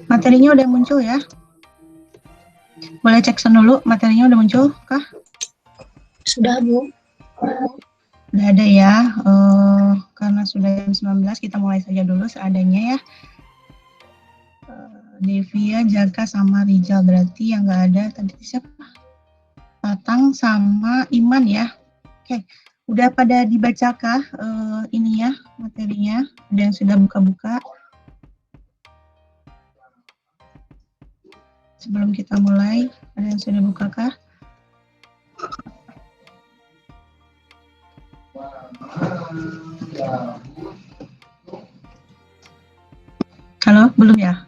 Materinya udah muncul ya? Boleh cek dulu, materinya udah muncul kah? Sudah, Bu. Udah ada ya. Karena sudah jam 19, kita mulai saja dulu seadanya ya. Devia, Jaka, sama Rijal, berarti yang nggak ada tadi siapa? Tatang sama Iman ya. Oke, udah pada dibacakah ini ya materinya? Ada yang sudah buka-buka? Sebelum kita mulai, ada yang sudah bukakah? Halo, belum ya?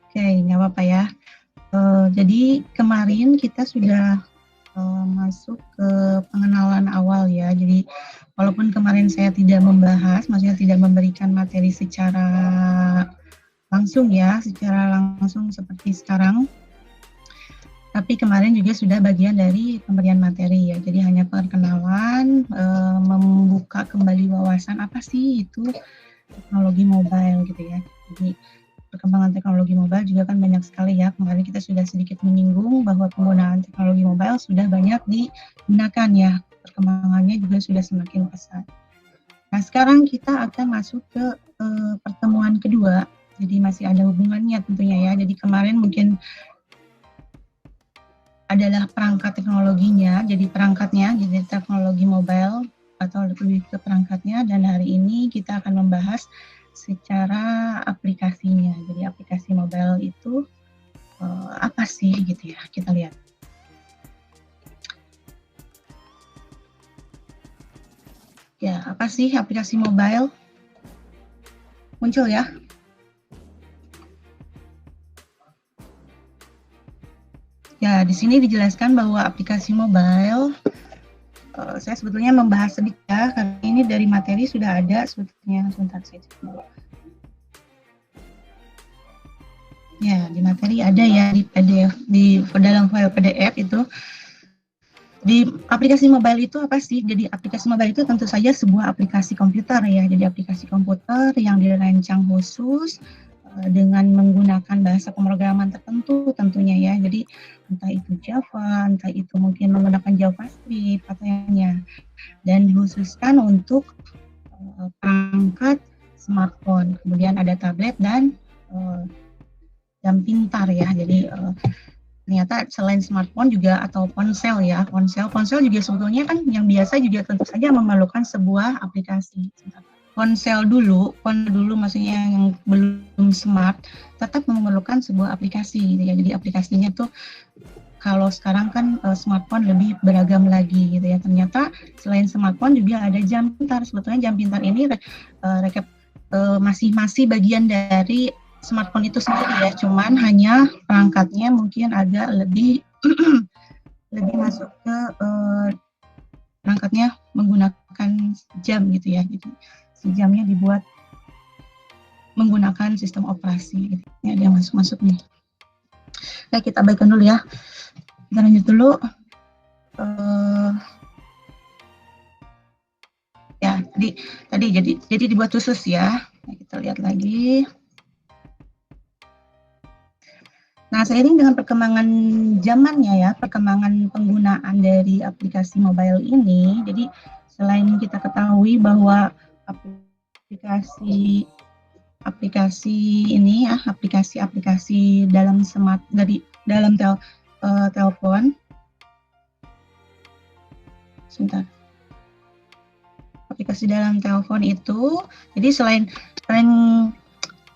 Oke, nggak apa-apa ya. Jadi kemarin kita sudah masuk ke pengenalan awal ya. Jadi walaupun kemarin saya tidak membahas, maksudnya tidak memberikan materi secara langsung ya, secara langsung seperti sekarang. Tapi kemarin juga sudah bagian dari pemberian materi ya. Jadi hanya perkenalan, membuka kembali wawasan apa sih itu teknologi mobile gitu ya. Jadi perkembangan teknologi mobile juga kan banyak sekali ya. Kemarin kita sudah sedikit menyinggung bahwa penggunaan teknologi mobile sudah banyak digunakan ya. Perkembangannya juga sudah semakin pesat. Nah, sekarang kita akan masuk ke pertemuan kedua. Jadi masih ada hubungannya tentunya ya. Jadi kemarin mungkin adalah perangkat teknologinya, jadi perangkatnya, jadi teknologi mobile atau lebih ke perangkatnya, dan hari ini kita akan membahas secara aplikasinya. Jadi aplikasi mobile itu apa sih gitu ya, kita lihat. Ya, apa sih aplikasi mobile? Muncul ya? Ya, di sini dijelaskan bahwa aplikasi mobile, saya sebetulnya membahas sedikit ya, karena ini dari materi sudah ada sebetulnya. Sebentar saya cek dulu. Ya, di materi ada ya, di PDF, di dalam file PDF itu. Di aplikasi mobile itu apa sih? Jadi aplikasi mobile itu tentu saja sebuah aplikasi komputer ya. Jadi aplikasi komputer yang dirancang khusus dengan menggunakan bahasa pemrograman tertentu tentunya ya. Jadi entah itu Java, entah itu mungkin menggunakan JavaScript atau yang dan dikhususkan untuk perangkat smartphone. Kemudian ada tablet dan jam pintar ya. Jadi ternyata selain smartphone juga atau ponsel ya, ponsel juga sebetulnya kan yang biasa juga tentu saja memerlukan sebuah aplikasi. Ponsel dulu maksudnya yang belum smart tetap memerlukan sebuah aplikasi gitu ya. Jadi aplikasinya tuh kalau sekarang kan smartphone lebih beragam lagi gitu ya. Ternyata selain smartphone juga ada jam pintar. Sebetulnya jam pintar ini masih bagian dari smartphone itu sendiri ya. Cuman hanya perangkatnya mungkin agak lebih lebih masuk ke perangkatnya menggunakan jam gitu ya. Jadi si jamnya dibuat menggunakan sistem operasi. Ini ada yang masuk nih. Nah, kita baikkan dulu ya. Kita lanjut dulu. Ya, jadi dibuat khusus ya. Nah, kita lihat lagi. Nah, seiring dengan perkembangan zamannya ya, perkembangan penggunaan dari aplikasi mobile ini, jadi selain kita ketahui bahwa aplikasi ini ya, aplikasi dalam telepon. Sebentar. Aplikasi dalam telepon itu, jadi selain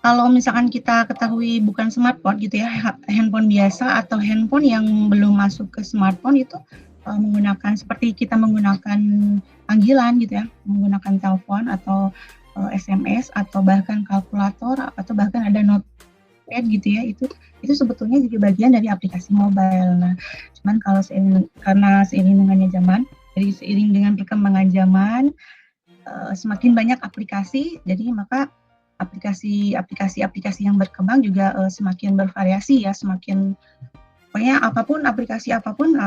kalau misalkan kita ketahui bukan smartphone gitu ya, handphone biasa atau handphone yang belum masuk ke smartphone itu menggunakan seperti kita menggunakan panggilan gitu ya, menggunakan telepon atau SMS atau bahkan kalkulator atau bahkan ada notepad gitu ya, itu sebetulnya juga bagian dari aplikasi mobile. Nah, cuman kalau karena seiring dengannya zaman, jadi seiring dengan perkembangan zaman semakin banyak aplikasi, jadi maka aplikasi yang berkembang juga semakin bervariasi ya, semakin pokoknya aplikasi apapun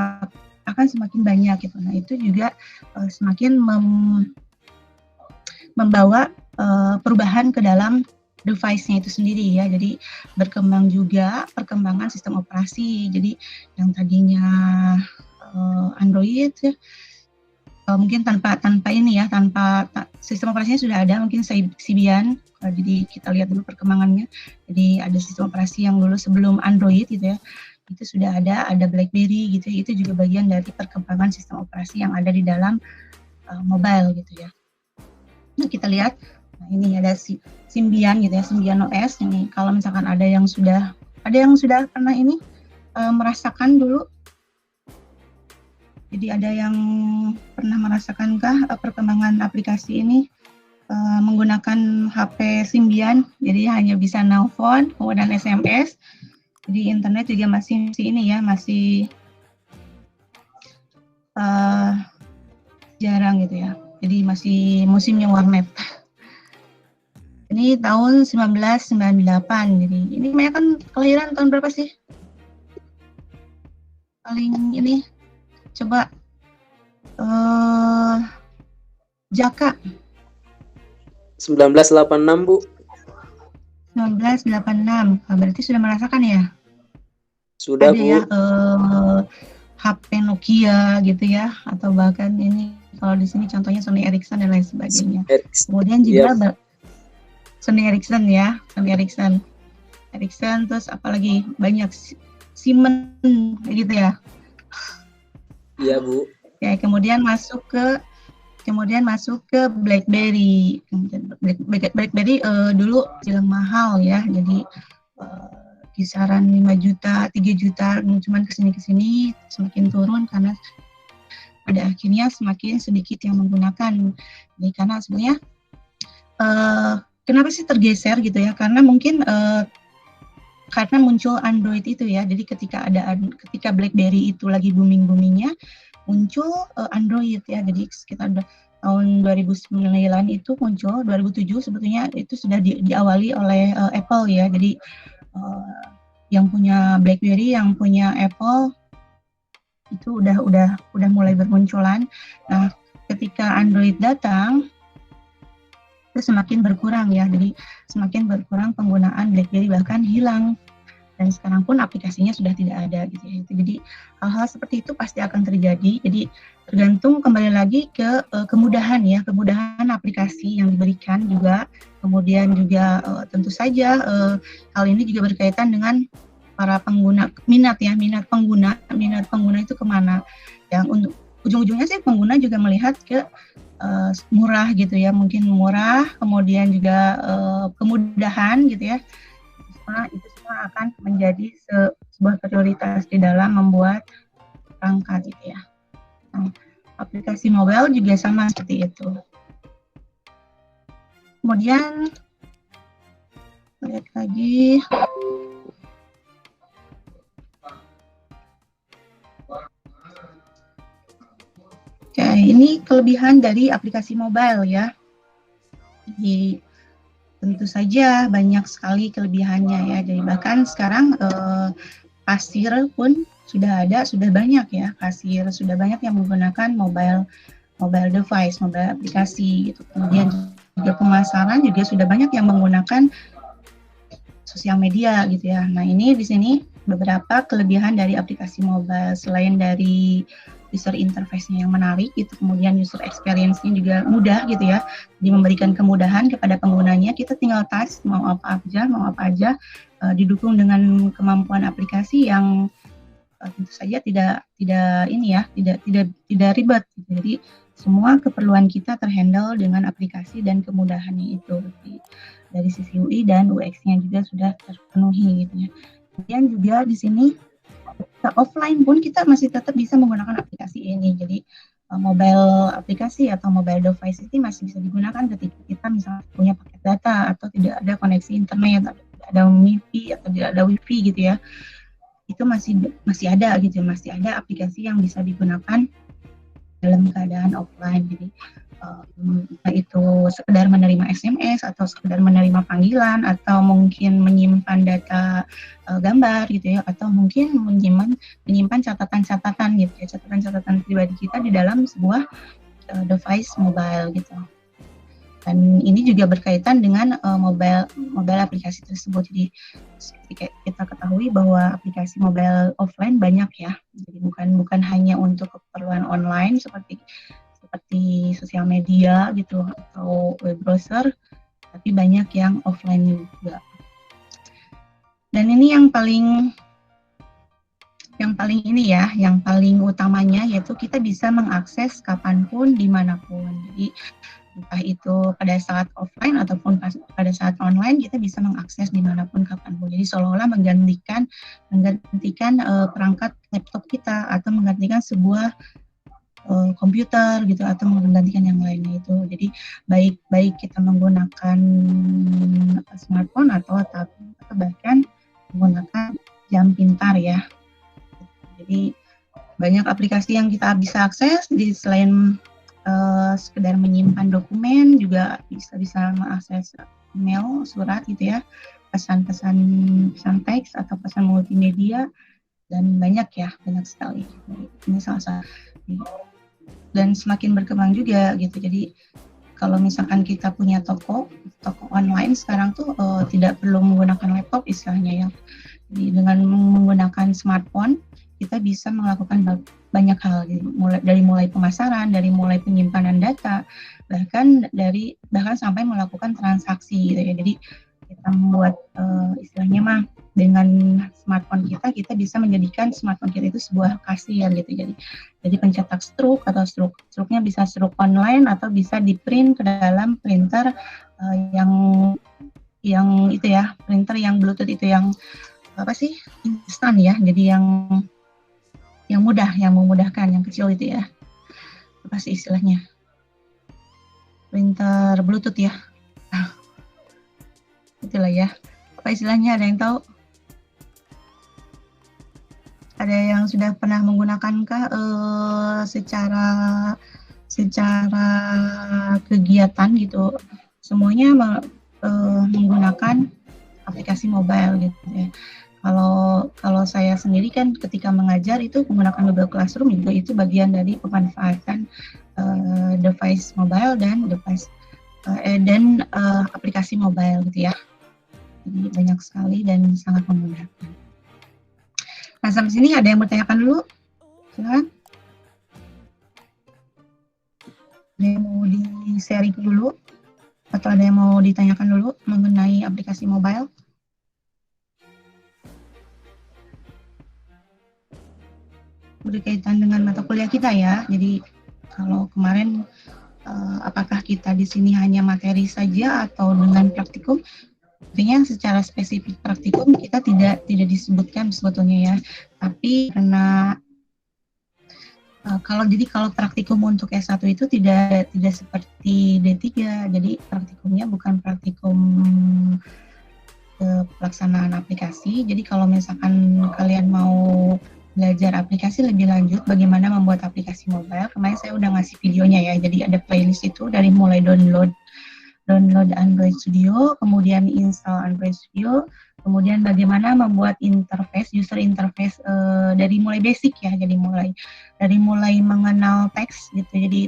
akan semakin banyak gitu. Nah, itu juga semakin membawa perubahan ke dalam device-nya itu sendiri ya. Jadi berkembang juga perkembangan sistem operasi. Jadi yang tadinya Android ya, mungkin tanpa ini ya, sistem operasinya sudah ada, mungkin Symbian. Jadi kita lihat dulu perkembangannya. Jadi ada sistem operasi yang dulu sebelum Android gitu ya, itu sudah ada BlackBerry gitu ya. Itu juga bagian dari perkembangan sistem operasi yang ada di dalam mobile gitu ya. Nah kita lihat, nah ini ada Symbian gitu ya, Symbian OS. Ini kalau misalkan ada yang sudah pernah ini merasakan dulu. Jadi ada yang pernah merasakankah perkembangan aplikasi ini menggunakan HP Symbian? Jadi hanya bisa nelpon, kemudian SMS. Jadi internet juga masih ini ya, masih jarang gitu ya. Jadi masih musimnya warnet. Ini tahun 1998. Jadi ini Maya kan kelahiran tahun berapa sih? Paling ini coba Jaka 1986 Bu. 1986. Berarti sudah merasakan ya? Sudah ada Bu. Ya HP Nokia gitu ya, atau bahkan ini kalau di sini contohnya Sony Ericsson dan lain sebagainya. Kemudian juga Sony Ericsson ya, Ericsson, terus apalagi banyak Siemens gitu ya. Iya Bu. Ya, kemudian masuk ke BlackBerry. BlackBerry dulu bilang mahal ya, jadi kisaran 5 juta, 3 juta, cuman kesini semakin turun karena pada akhirnya semakin sedikit yang menggunakan. Jadi karena sebenarnya kenapa sih tergeser gitu ya? Karena mungkin karena muncul Android itu ya. Jadi ketika BlackBerry itu lagi booming-boomingnya, muncul Android ya. Jadi sekitar tahun 2009 itu muncul, 2007 sebetulnya itu sudah diawali oleh Apple ya. Jadi yang punya BlackBerry, yang punya Apple itu udah mulai bermunculan. Nah, ketika Android datang itu semakin berkurang ya, jadi semakin berkurang penggunaan BlackBerry, bahkan hilang, dan sekarang pun aplikasinya sudah tidak ada gitu ya. Jadi hal-hal seperti itu pasti akan terjadi. Jadi tergantung kembali lagi ke kemudahan ya, kemudahan aplikasi yang diberikan juga. Kemudian juga tentu saja hal ini juga berkaitan dengan para pengguna, minat pengguna itu kemana. Yang untuk ujung-ujungnya sih pengguna juga melihat ke murah gitu ya, mungkin murah, kemudian juga kemudahan gitu ya. Itu semua akan menjadi sebuah prioritas di dalam membuat perangkat gitu ya. Nah, aplikasi mobile juga sama seperti itu. Kemudian lihat lagi. Oke, ini kelebihan dari aplikasi mobile ya. Jadi tentu saja banyak sekali kelebihannya ya. Jadi bahkan sekarang kasir pun sudah banyak ya. Kasir sudah banyak yang menggunakan mobile device, mobile aplikasi gitu. Kemudian juga pemasaran juga sudah banyak yang menggunakan sosial media gitu ya. Nah, ini di sini beberapa kelebihan dari aplikasi mobile. Selain dari user interface-nya yang menarik gitu, kemudian user experience-nya juga mudah gitu ya. Jadi memberikan kemudahan kepada penggunanya, kita tinggal touch mau apa aja, didukung dengan kemampuan aplikasi yang tentu saja tidak ribet gitu. Jadi semua keperluan kita terhandle dengan aplikasi dan kemudahannya itu. Dari sisi UI dan UX-nya juga sudah terpenuhi gitu ya. Kemudian juga di sini offline pun kita masih tetap bisa menggunakan aplikasi ini. Jadi mobile aplikasi atau mobile device ini masih bisa digunakan ketika kita misalnya punya paket data atau tidak ada koneksi internet, atau tidak ada MiFi atau tidak ada WiFi gitu ya. Itu masih ada gitu, masih ada aplikasi yang bisa digunakan dalam keadaan offline. Jadi itu sekedar menerima SMS atau sekedar menerima panggilan atau mungkin menyimpan data gambar gitu ya, atau mungkin menyimpan catatan-catatan gitu ya, catatan-catatan pribadi kita di dalam sebuah device mobile gitu. Dan ini juga berkaitan dengan mobile aplikasi tersebut. Jadi seperti kita ketahui bahwa aplikasi mobile offline banyak ya. Jadi bukan hanya untuk keperluan online seperti sosial media gitu atau web browser, tapi banyak yang offline juga. Dan ini yang paling utamanya yaitu kita bisa mengakses kapanpun, dimanapun. Jadi entah itu pada saat offline ataupun pada saat online, kita bisa mengakses dimanapun, kapanpun. Jadi seolah-olah menggantikan perangkat laptop kita atau menggantikan sebuah komputer gitu atau menggantikan yang lainnya itu. Jadi baik kita menggunakan smartphone atau bahkan menggunakan jam pintar ya. Jadi banyak aplikasi yang kita bisa akses. Jadi selain sekedar menyimpan dokumen, juga bisa mengakses email, surat gitu ya, pesan teks atau pesan multimedia, dan banyak sekali. Ini salah satu. Dan semakin berkembang juga gitu. Jadi kalau misalkan kita punya toko online sekarang tuh tidak perlu menggunakan laptop istilahnya ya. Jadi dengan menggunakan smartphone kita bisa melakukan banyak hal, dari mulai pemasaran, dari mulai penyimpanan data, bahkan sampai melakukan transaksi gitu ya. Jadi kita membuat istilahnya dengan smartphone kita bisa menjadikan smartphone kita itu sebuah kasir gitu. Jadi pencetak struk atau struknya bisa struk online atau bisa di print ke dalam printer yang itu ya, printer yang Bluetooth itu yang instan ya. Jadi yang mudah, yang memudahkan, yang kecil itu ya. Apa sih istilahnya? Printer Bluetooth ya. Itulah ya. Apa istilahnya, ada yang tahu? Ada yang sudah pernah menggunakankah secara kegiatan gitu? Semuanya menggunakan aplikasi mobile gitu ya. Kalau saya sendiri kan ketika mengajar itu menggunakan Google Classroom, itu bagian dari pemanfaatan device mobile dan aplikasi mobile gitu ya. Jadi banyak sekali dan sangat memudahkan. Nah, sampai sini ada yang bertanyakan dulu? Silakan. Ada yang mau di-sharing dulu? Atau ada yang mau ditanyakan dulu mengenai aplikasi mobile? Berkaitan dengan mata kuliah kita ya. Jadi kalau kemarin apakah kita di sini hanya materi saja atau dengan praktikum? Artinya secara spesifik praktikum kita tidak disebutkan sebetulnya ya. Tapi karena kalau praktikum untuk S1 itu tidak seperti D3. Jadi praktikumnya bukan praktikum pelaksanaan aplikasi. Jadi kalau misalkan kalian mau belajar aplikasi lebih lanjut bagaimana membuat aplikasi mobile, kemarin saya udah ngasih videonya ya. Jadi ada playlist itu dari mulai download Android Studio, kemudian install Android Studio, kemudian bagaimana membuat user interface dari mulai basic ya. Jadi mulai mengenal teks gitu. Jadi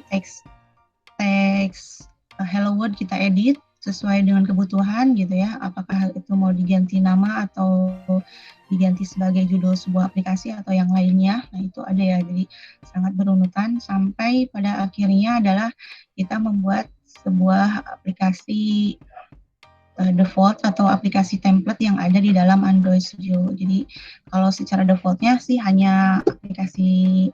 teks Hello World kita edit sesuai dengan kebutuhan gitu ya, apakah itu mau diganti nama atau diganti sebagai judul sebuah aplikasi atau yang lainnya. Nah itu ada ya, jadi sangat berunutan sampai pada akhirnya adalah kita membuat sebuah aplikasi default atau aplikasi template yang ada di dalam Android Studio. Jadi kalau secara defaultnya sih hanya aplikasi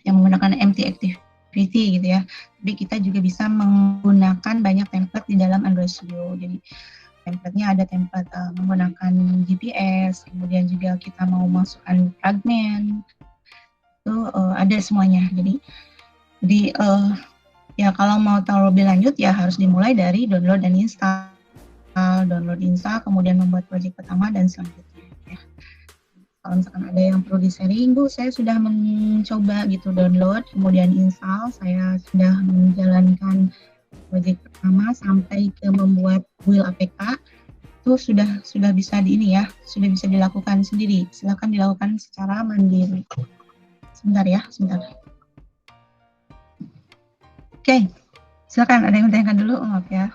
yang menggunakan MT Activity gitu ya. Tapi kita juga bisa menggunakan banyak template di dalam Android Studio. Jadi template-nya ada template menggunakan GPS, kemudian juga kita mau masukkan fragment, itu ada semuanya. Jadi ya kalau mau tahu lebih lanjut ya harus dimulai dari download dan install, kemudian membuat proyek pertama dan selanjutnya. Ya. Kalau misalkan ada yang perlu di-sharing, Bu, saya sudah mencoba gitu download, kemudian install, saya sudah menjalankan proyek pertama sampai ke membuat build APK, itu sudah bisa sudah bisa dilakukan sendiri. Silakan dilakukan secara mandiri. Sebentar ya, sebentar. Oke. Silakan, ada yang bertanyakan dulu, maaf ya.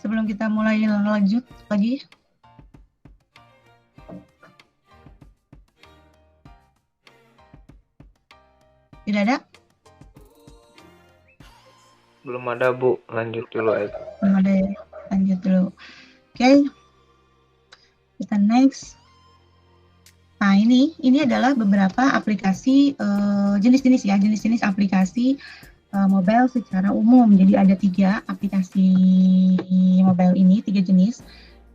Sebelum kita mulai lanjut lagi. Tidak ada? Belum ada, Bu. Lanjut dulu aja. Belum ada ya? Lanjut dulu. Oke. Kita next. Nah, ini adalah beberapa aplikasi jenis-jenis ya, jenis-jenis aplikasi mobile secara umum. Jadi ada 3 aplikasi mobile ini, 3 jenis.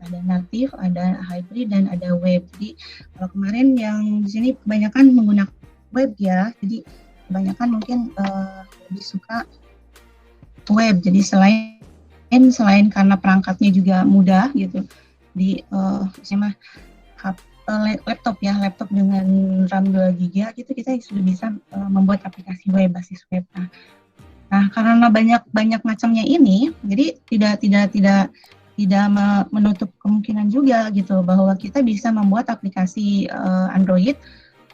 Ada native, ada hybrid, dan ada web. Jadi kalau kemarin yang di sini kebanyakan menggunakan web ya. Jadi kebanyakan mungkin lebih suka web. Jadi selain karena perangkatnya juga mudah gitu. Di laptop ya, laptop dengan RAM 2 GB gitu kita sudah bisa membuat aplikasi web, basis web. Nah, karena banyak macamnya ini, jadi tidak menutup kemungkinan juga gitu bahwa kita bisa membuat aplikasi Android,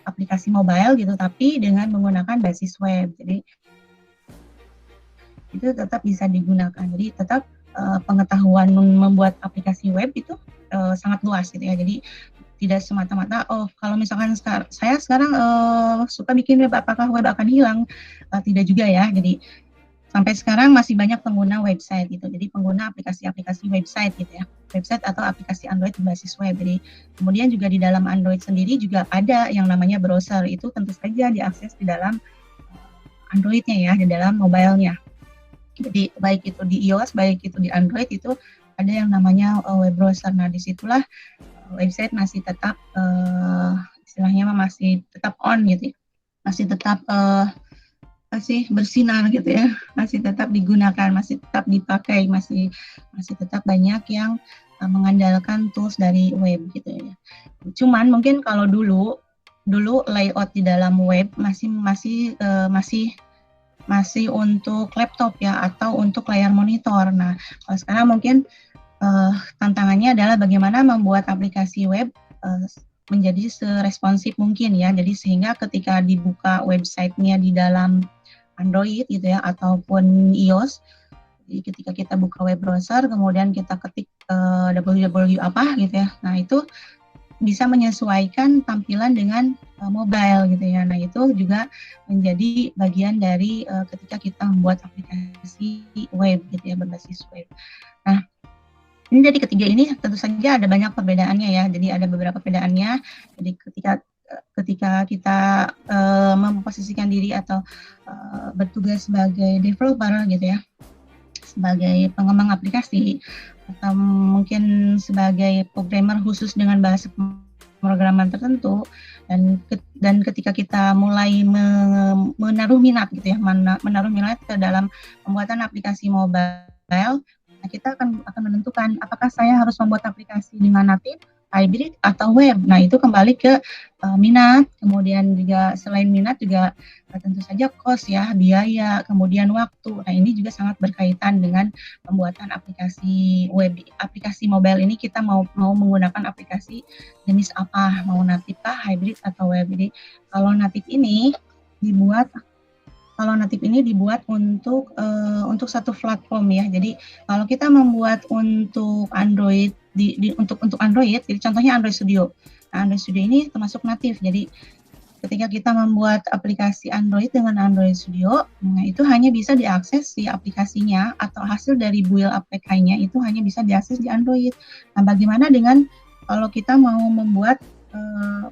aplikasi mobile gitu, tapi dengan menggunakan basis web. Jadi itu tetap bisa digunakan. Jadi tetap pengetahuan membuat aplikasi web itu sangat luas gitu ya. Jadi tidak semata-mata kalau misalkan saya sekarang suka bikin web, apakah web akan hilang? Tidak juga ya. Jadi sampai sekarang masih banyak pengguna website gitu. Jadi pengguna aplikasi-aplikasi website gitu ya. Website atau aplikasi Android berbasis web. Jadi kemudian juga di dalam Android sendiri juga ada yang namanya browser. Itu tentu saja diakses di dalam Android-nya ya, di dalam mobile-nya. Jadi baik itu di iOS, baik itu di Android, itu ada yang namanya web browser. Nah, disitulah website masih tetap istilahnya masih tetap on gitu ya. Masih tetap masih bersinar gitu ya, masih tetap digunakan, masih tetap dipakai, masih tetap banyak yang mengandalkan tools dari web gitu ya. Cuman mungkin kalau dulu layout di dalam web masih untuk laptop ya, atau untuk layar monitor. Nah, kalau sekarang mungkin tantangannya adalah bagaimana membuat aplikasi web menjadi seresponsif mungkin ya. Jadi sehingga ketika dibuka websitenya di dalam Android gitu ya, ataupun iOS, jadi ketika kita buka web browser, kemudian kita ketik www apa gitu ya, nah itu bisa menyesuaikan tampilan dengan mobile gitu ya. Nah itu juga menjadi bagian dari ketika kita membuat aplikasi web gitu ya, berbasis web. Nah, ini dari ketiga ini tentu saja ada banyak perbedaannya ya. Jadi ada beberapa perbedaannya. Jadi ketika kita memposisikan diri atau bertugas sebagai developer gitu ya, sebagai pengembang aplikasi, atau mungkin sebagai programmer khusus dengan bahasa pemrograman tertentu, dan ketika kita mulai menaruh minat gitu ya, menaruh minat ke dalam pembuatan aplikasi mobile, nah, kita akan menentukan apakah saya harus membuat aplikasi dengan native, hybrid, atau web. Nah, itu kembali ke minat, kemudian juga selain minat juga tentu saja cost ya, biaya, kemudian waktu. Nah, ini juga sangat berkaitan dengan pembuatan aplikasi web. Aplikasi mobile ini kita mau menggunakan aplikasi jenis apa, mau native kah, hybrid, atau web. Jadi kalau native ini dibuat untuk satu platform ya. Jadi kalau kita membuat untuk Android untuk Android, jadi contohnya Android Studio. Nah, Android Studio ini termasuk natif. Jadi ketika kita membuat aplikasi Android dengan Android Studio, nah itu hanya bisa diakses di aplikasinya atau hasil dari build APK-nya itu hanya bisa diakses di Android. Nah, bagaimana dengan kalau kita mau membuat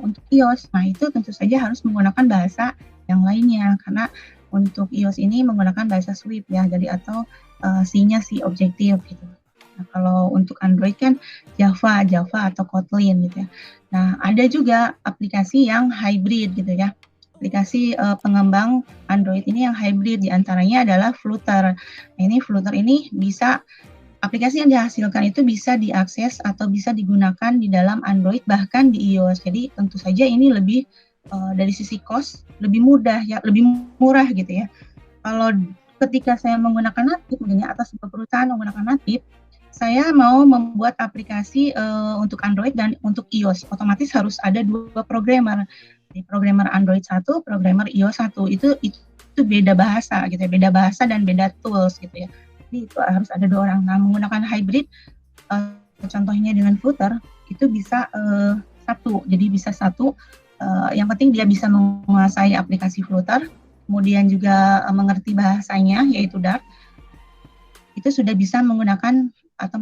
untuk iOS? Nah, itu tentu saja harus menggunakan bahasa yang lainnya, karena untuk iOS ini menggunakan bahasa Swift ya, jadi atau C-nya C objektif gitu. Nah, kalau untuk Android kan Java atau Kotlin gitu ya. Nah, ada juga aplikasi yang hybrid gitu ya. Aplikasi pengembang Android ini yang hybrid, diantaranya adalah Flutter. Nah, ini Flutter ini bisa, aplikasi yang dihasilkan itu bisa diakses atau bisa digunakan di dalam Android bahkan di iOS. Jadi tentu saja ini lebih dari sisi cost lebih mudah ya, lebih murah gitu ya. Kalau ketika saya menggunakan native, misalnya atas perusahaan menggunakan native, saya mau membuat aplikasi untuk Android dan untuk iOS, otomatis harus ada 2 programmer. Programmer Android 1, programmer iOS 1. Itu itu beda bahasa gitu ya, beda bahasa dan beda tools gitu ya. Jadi itu harus ada 2 orang. Nah, menggunakan hybrid, contohnya dengan Flutter itu bisa satu. Jadi bisa satu. Yang penting dia bisa menguasai aplikasi Flutter, kemudian juga mengerti bahasanya yaitu Dart. Itu sudah bisa menggunakan atau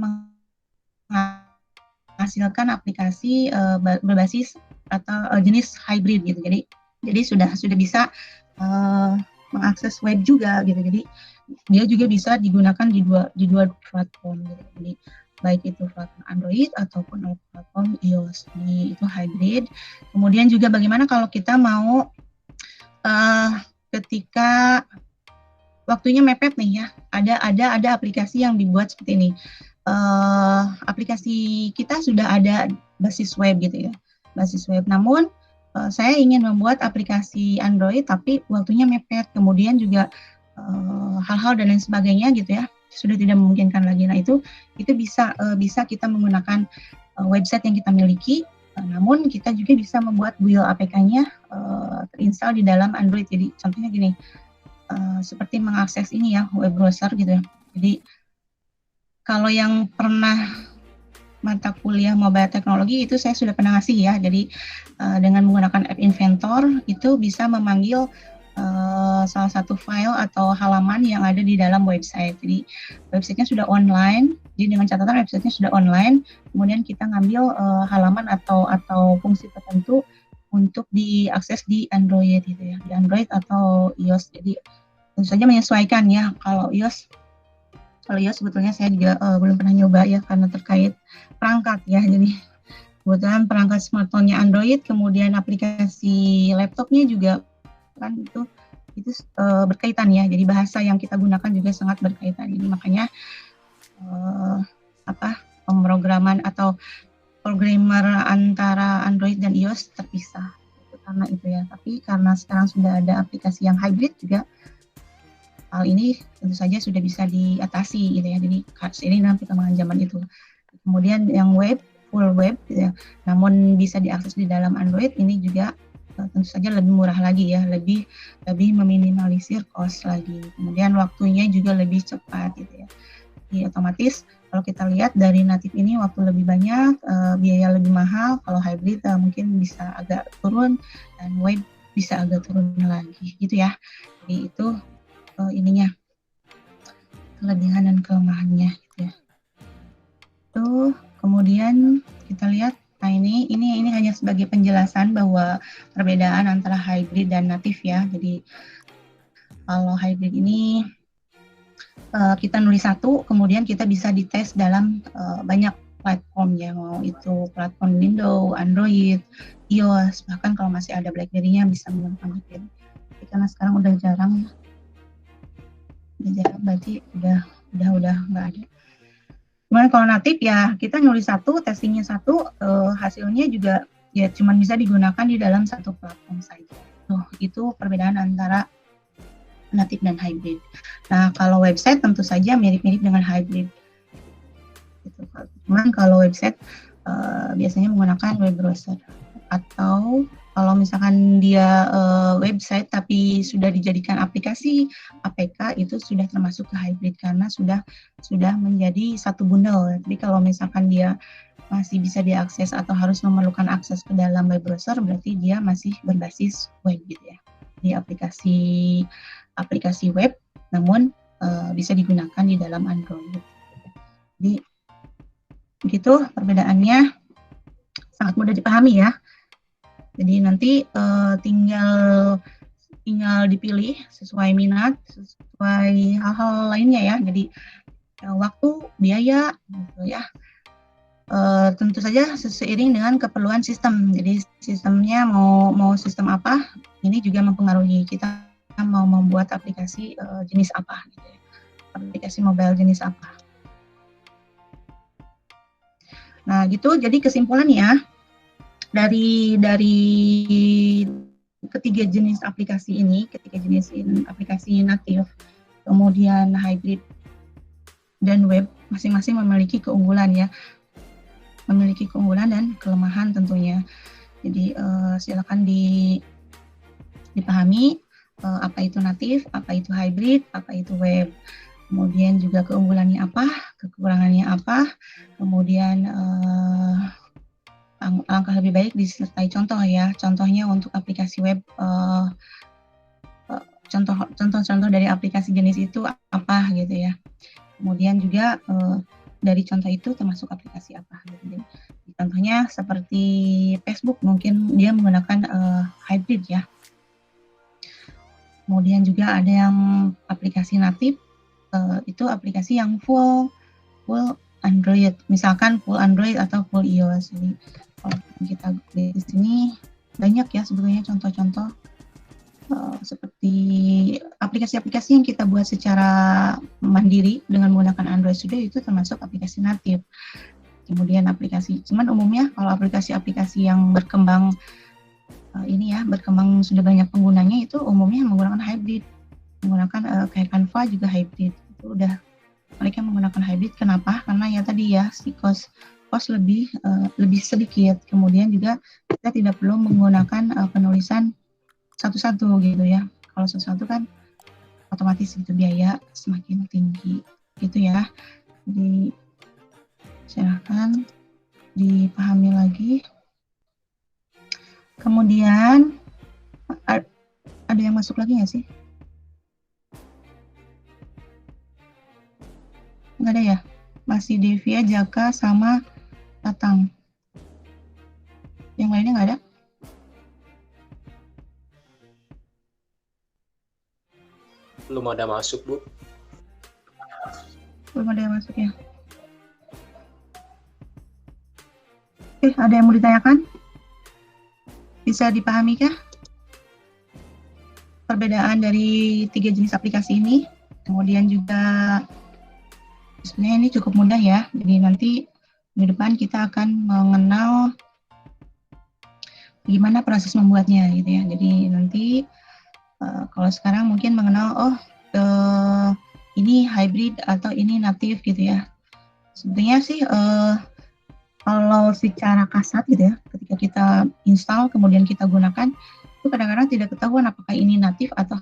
menghasilkan aplikasi berbasis atau jenis hybrid gitu. Jadi sudah bisa mengakses web juga gitu. Jadi dia juga bisa digunakan di dua platform gitu. Jadi baik itu platform Android ataupun platform iOS. Jadi itu hybrid. Kemudian juga bagaimana kalau kita mau ketika waktunya mepet nih ya, ada aplikasi yang dibuat seperti ini. Aplikasi kita sudah ada basis web gitu ya, basis web. Namun saya ingin membuat aplikasi Android tapi waktunya mepet, kemudian juga hal-hal dan lain sebagainya gitu ya, sudah tidak memungkinkan lagi. Nah itu bisa kita menggunakan website yang kita miliki, namun kita juga bisa membuat build APK-nya terinstall di dalam Android. Jadi contohnya gini, seperti mengakses ini ya, web browser gitu ya. Jadi kalau yang pernah mata kuliah mobile teknologi itu saya sudah pernah ngasih ya. Jadi dengan menggunakan App Inventor itu bisa memanggil salah satu file atau halaman yang ada di dalam website. Jadi websitenya sudah online. Jadi dengan catatan websitenya sudah online. Kemudian kita ngambil halaman atau fungsi tertentu untuk diakses di Android gitu ya, di Android atau iOS. Jadi tentu saja menyesuaikan ya. Kalau iOS sebetulnya saya juga belum pernah nyoba ya karena terkait perangkat ya. Jadi kebetulan perangkat smartphone-nya Android, kemudian aplikasi laptopnya juga kan itu berkaitan ya. Jadi bahasa yang kita gunakan juga sangat berkaitan. Jadi makanya pemrograman atau programmer antara Android dan iOS terpisah. Itu karena itu ya. Tapi karena sekarang sudah ada aplikasi yang hybrid juga, hal ini tentu saja sudah bisa diatasi gitu ya. Jadi seiring dengan perkembangan zaman itu. Kemudian yang full web gitu ya, namun bisa diakses di dalam Android, ini juga tentu saja lebih murah lagi ya, lebih meminimalisir cost lagi. Kemudian waktunya juga lebih cepat gitu ya. Jadi otomatis kalau kita lihat dari natif ini waktu lebih banyak, biaya lebih mahal. Kalau hybrid mungkin bisa agak turun dan web bisa agak turun lagi gitu ya. Jadi itu ininya, kelebihan dan kelemahannya gitu ya. Tuh, kemudian kita lihat, nah ini hanya sebagai penjelasan bahwa perbedaan antara hybrid dan natif ya. Jadi kalau hybrid ini kita nulis satu, kemudian kita bisa dites dalam banyak platform ya, mau itu platform Windows, Android, iOS, bahkan kalau masih ada BlackBerry-nya bisa menggunakan BlackBerry. Tapi karena sekarang udah jarang ya, berarti udah nggak ada. Kemudian kalau natif ya kita nulis satu, testingnya satu, hasilnya juga ya cuma bisa digunakan di dalam satu platform saja. Itu perbedaan antara natif dan hybrid. Nah kalau website tentu saja mirip-mirip dengan hybrid. Gitu. Cuman kalau website biasanya menggunakan web browser, atau kalau misalkan dia website tapi sudah dijadikan aplikasi APK, itu sudah termasuk ke hybrid karena sudah menjadi satu bundle. Jadi kalau misalkan dia masih bisa diakses atau harus memerlukan akses ke dalam web browser, berarti dia masih berbasis web gitu ya. Di aplikasi web, namun bisa digunakan di dalam Android. Jadi begitu perbedaannya, sangat mudah dipahami ya. Jadi nanti tinggal dipilih sesuai minat, sesuai hal-hal lainnya ya. Jadi waktu, biaya, gitu ya. Tentu saja seiring dengan keperluan sistem. Jadi sistemnya mau sistem apa, ini juga mempengaruhi kita mau membuat aplikasi jenis apa, gitu ya. Aplikasi mobile jenis apa. Nah gitu. Jadi kesimpulannya, dari ketiga jenis aplikasi ini, aplikasi natif, kemudian hybrid dan web, masing-masing memiliki keunggulan ya, memiliki keunggulan dan kelemahan tentunya. Jadi silakan dipahami apa itu natif, apa itu hybrid, apa itu web. Kemudian juga keunggulannya apa, kekurangannya apa, kemudian langkah lebih baik disertai contoh ya. Contohnya untuk aplikasi web, contoh-contoh dari aplikasi jenis itu apa gitu ya. Kemudian juga dari contoh itu termasuk aplikasi apa. Gitu. Contohnya seperti Facebook, mungkin dia menggunakan hybrid ya. Kemudian juga ada yang aplikasi natif, itu aplikasi yang full Android, misalkan full Android atau full iOS. Jadi kalau kita lihat di sini banyak ya sebetulnya contoh-contoh seperti aplikasi-aplikasi yang kita buat secara mandiri dengan menggunakan Android Studio itu termasuk aplikasi natif. Kemudian aplikasi, cuman umumnya kalau aplikasi-aplikasi yang berkembang berkembang sudah banyak penggunanya itu umumnya menggunakan hybrid, menggunakan kayak Canva juga hybrid. Itu udah mereka menggunakan hybrid. Kenapa? Karena ya tadi ya si cost lebih sedikit. Kemudian juga kita tidak perlu menggunakan penulisan satu-satu gitu ya. Kalau satu-satu kan otomatis itu biaya semakin tinggi gitu ya. Jadi silahkan dipahami lagi. Kemudian ada yang masuk lagi nggak sih? Nggak ada ya? Masih Devia, Jaka, sama Tatang. Yang lainnya nggak ada? Belum ada masuk, Bu. Belum ada yang masuk ya? Oke, ada yang mau ditanyakan? Bisa dipahami kah perbedaan dari 3 jenis aplikasi ini? Kemudian juga sebenarnya ini cukup mudah ya. Jadi nanti di depan kita akan mengenal gimana proses membuatnya gitu ya. Jadi nanti kalau sekarang mungkin mengenal ini hybrid atau ini natif gitu ya. Sebenarnya sih kalau secara kasat gitu ya, ketika kita install kemudian kita gunakan, itu kadang-kadang tidak ketahuan apakah ini natif atau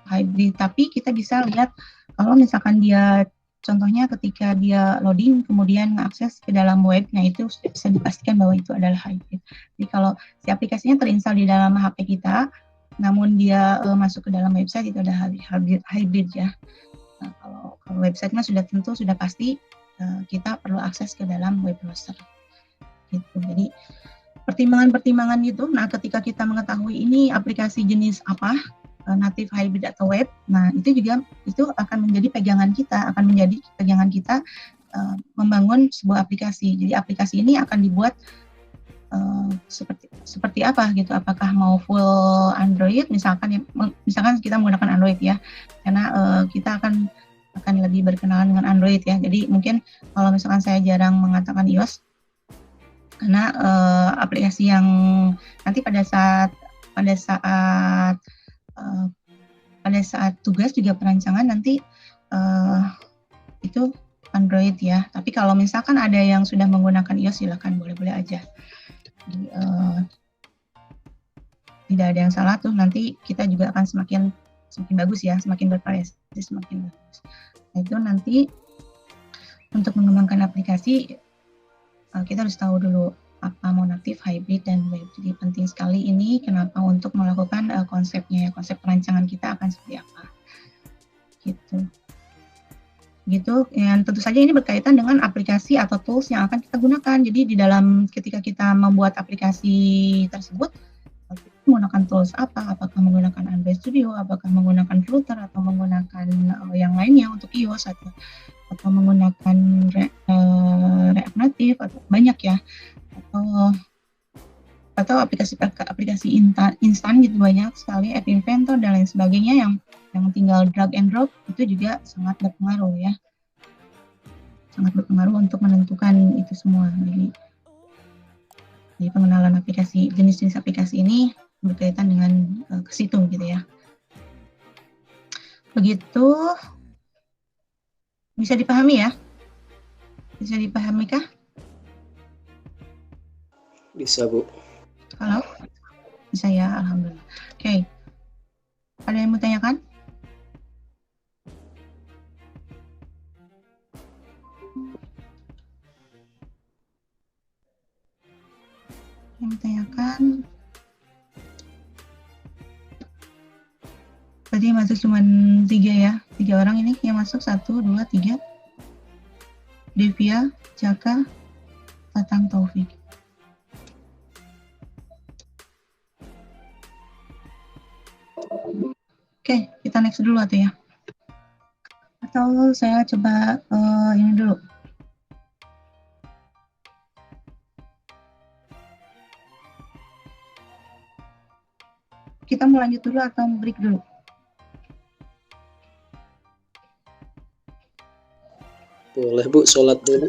hybrid. Tapi kita bisa lihat kalau misalkan dia, contohnya ketika dia loading kemudian mengakses ke dalam web, nah itu bisa dipastikan bahwa itu adalah hybrid. Jadi kalau si aplikasinya terinstall di dalam HP kita, namun dia masuk ke dalam website, itu adalah hybrid ya. Nah, kalau websitenya sudah tentu sudah pasti kita perlu akses ke dalam web browser. Gitu. Jadi pertimbangan-pertimbangan itu, nah ketika kita mengetahui ini aplikasi jenis apa, native, hybrid atau web, nah itu akan menjadi pegangan kita, membangun sebuah aplikasi. Jadi aplikasi ini akan dibuat seperti apa gitu, apakah mau full Android misalkan kita menggunakan Android ya, karena kita akan lebih berkenalan dengan Android ya. Jadi mungkin kalau misalkan saya jarang mengatakan iOS karena aplikasi yang nanti pada saat tugas juga perancangan nanti itu Android ya. Tapi kalau misalkan ada yang sudah menggunakan iOS, silakan, boleh-boleh aja. Jadi, tidak ada yang salah tuh, nanti kita juga akan semakin bagus ya, semakin bervariasi, semakin bagus. Nah, itu nanti untuk mengembangkan aplikasi kita harus tahu dulu apa mau natif, hybrid, dan web. Jadi penting sekali ini, kenapa untuk melakukan konsepnya ya, konsep perancangan kita akan seperti apa. Gitu. Dan tentu saja ini berkaitan dengan aplikasi atau tools yang akan kita gunakan. Jadi di dalam ketika kita membuat aplikasi tersebut, menggunakan tools apa? Apakah menggunakan Android Studio, apakah menggunakan Flutter, atau menggunakan yang lainnya untuk iOS, atau menggunakan React Native, atau banyak ya, atau aplikasi instan gitu, banyak sekali, App Inventor dan lain sebagainya yang tinggal drag and drop, itu juga sangat berpengaruh ya, sangat berpengaruh untuk menentukan itu semua. Jadi pengenalan aplikasi, jenis-jenis aplikasi ini berkaitan dengan ke situ gitu ya. Begitu, bisa dipahami ya? Bisa dipahami kah? Bisa, Bu. Halo? Bisa ya, alhamdulillah. Oke. Ada Ada yang mau tanyakan? Yang ditanyakan tadi masuk cuma 3 ya, 3 orang ini yang masuk, 1, 2, 3. Devia, Jaka, Tatang, Taufik. Oke, kita next dulu atau ya? Atau saya coba ini dulu. Kita mau lanjut dulu atau break dulu? Boleh Bu, sholat dulu.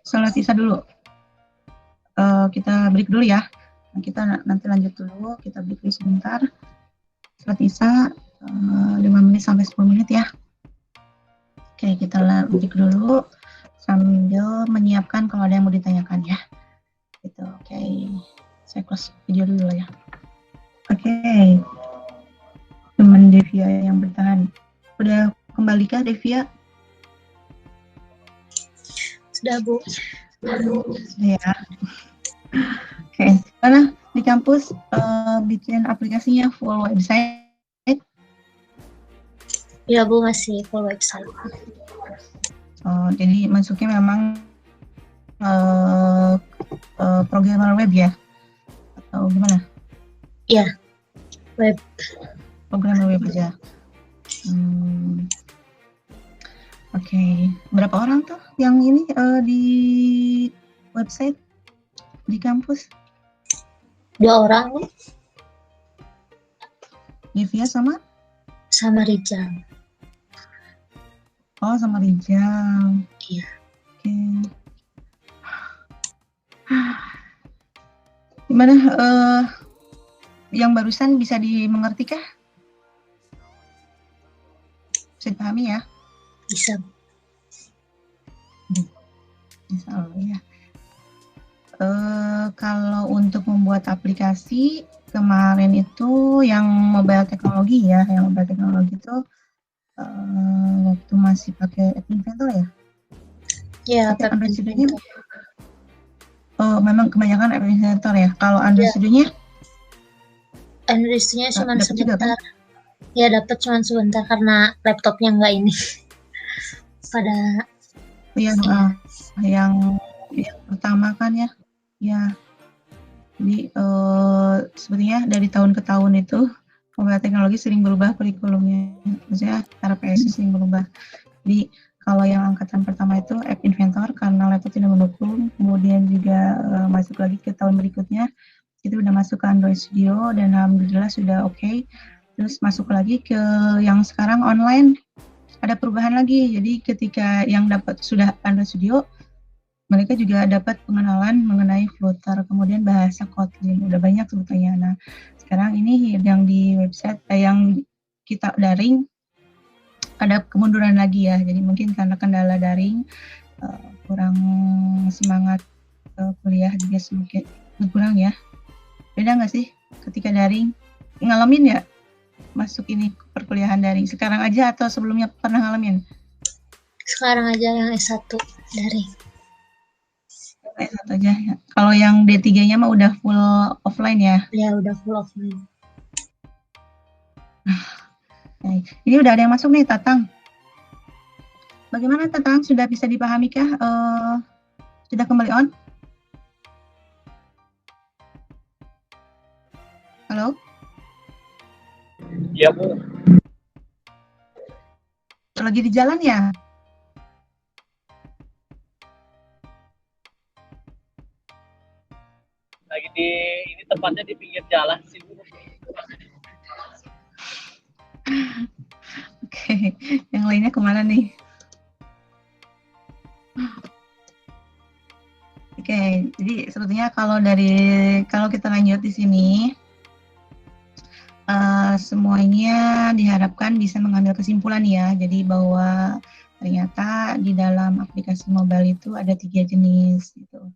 Sholat Isya dulu. Kita break dulu ya. Kita nanti lanjut dulu. Kita break dulu sebentar. Sholat Isya 5 menit sampai 10 menit ya. Oke, kita break dulu sambil menyiapkan kalau ada yang mau ditanyakan ya. Gitu. Oke. Saya close video dulu ya. Oke. Teman Devia yang bertahan. Udah kembalikah Devia? Sudah, Bu. Ya. Oke, karena di kampus bikin aplikasinya full website. Ya, Bu, masih full website. Jadi masuknya memang programmer web ya? Atau gimana? Iya, web. Programmer web aja. Oke. Berapa orang tuh yang ini di website di kampus? 2 orang, Bu. Devia sama Rijal. Oh, sama Rijal. Iya. Oke. Gimana yang barusan bisa dimengerti kah? Bisa dipahami ya? Bisa. Insya Allah ya. Kalau untuk membuat aplikasi kemarin itu yang mobile teknologi ya, yang mobile teknologi itu waktu masih pakai App Inventor ya? Ya, Pakai Android Studio-nya? Oh, memang kebanyakan App Inventor ya. Kalau Android Studio-nya? Android Studio-nya cuma Dapat juga, sebentar. kan? Ya, dapat cuma sebentar karena laptopnya nggak ini. Pada yang pertama kan ya. Ya. Jadi sepertinya dari tahun ke tahun itu mobile teknologi sering berubah kurikulumnya. Maksudnya cara PSI sering berubah. Jadi kalau yang angkatan pertama itu App Inventor karena laptop tidak mendukung, kemudian juga masuk lagi ke tahun berikutnya itu udah masuk ke Android Studio dan alhamdulillah sudah oke. Terus masuk lagi ke yang sekarang online ada perubahan lagi. Jadi ketika yang dapat sudah Android Studio, mereka juga dapat pengenalan mengenai Flutter, kemudian bahasa Kotlin. Udah banyak sebetulnya. Nah, sekarang ini yang di website yang kita daring ada kemunduran lagi ya. Jadi mungkin karena kendala daring kurang semangat kuliah juga semakin berkurang ya. Beda nggak sih ketika daring? Ngalamin ya masuk ini perkuliahan daring sekarang aja atau sebelumnya pernah ngalamin? sekarang aja yang S1 daring. S1 aja ya. Kalau yang D3-nya mah udah full offline ya? Ya, udah full offline. Ini udah ada yang masuk nih, Tatang. Bagaimana Tatang? Sudah bisa dipahami kah? Sudah kembali on? Halo? Iya, Bu. Lagi di jalan ya? Lagi ini tempatnya di pinggir jalan sih, Bu. Oke, yang lainnya kemana nih? Oke, jadi sebetulnya kalau kita lanjut di sini, semuanya diharapkan bisa mengambil kesimpulan ya. Jadi bahwa ternyata di dalam aplikasi mobile itu ada 3 jenis gitu.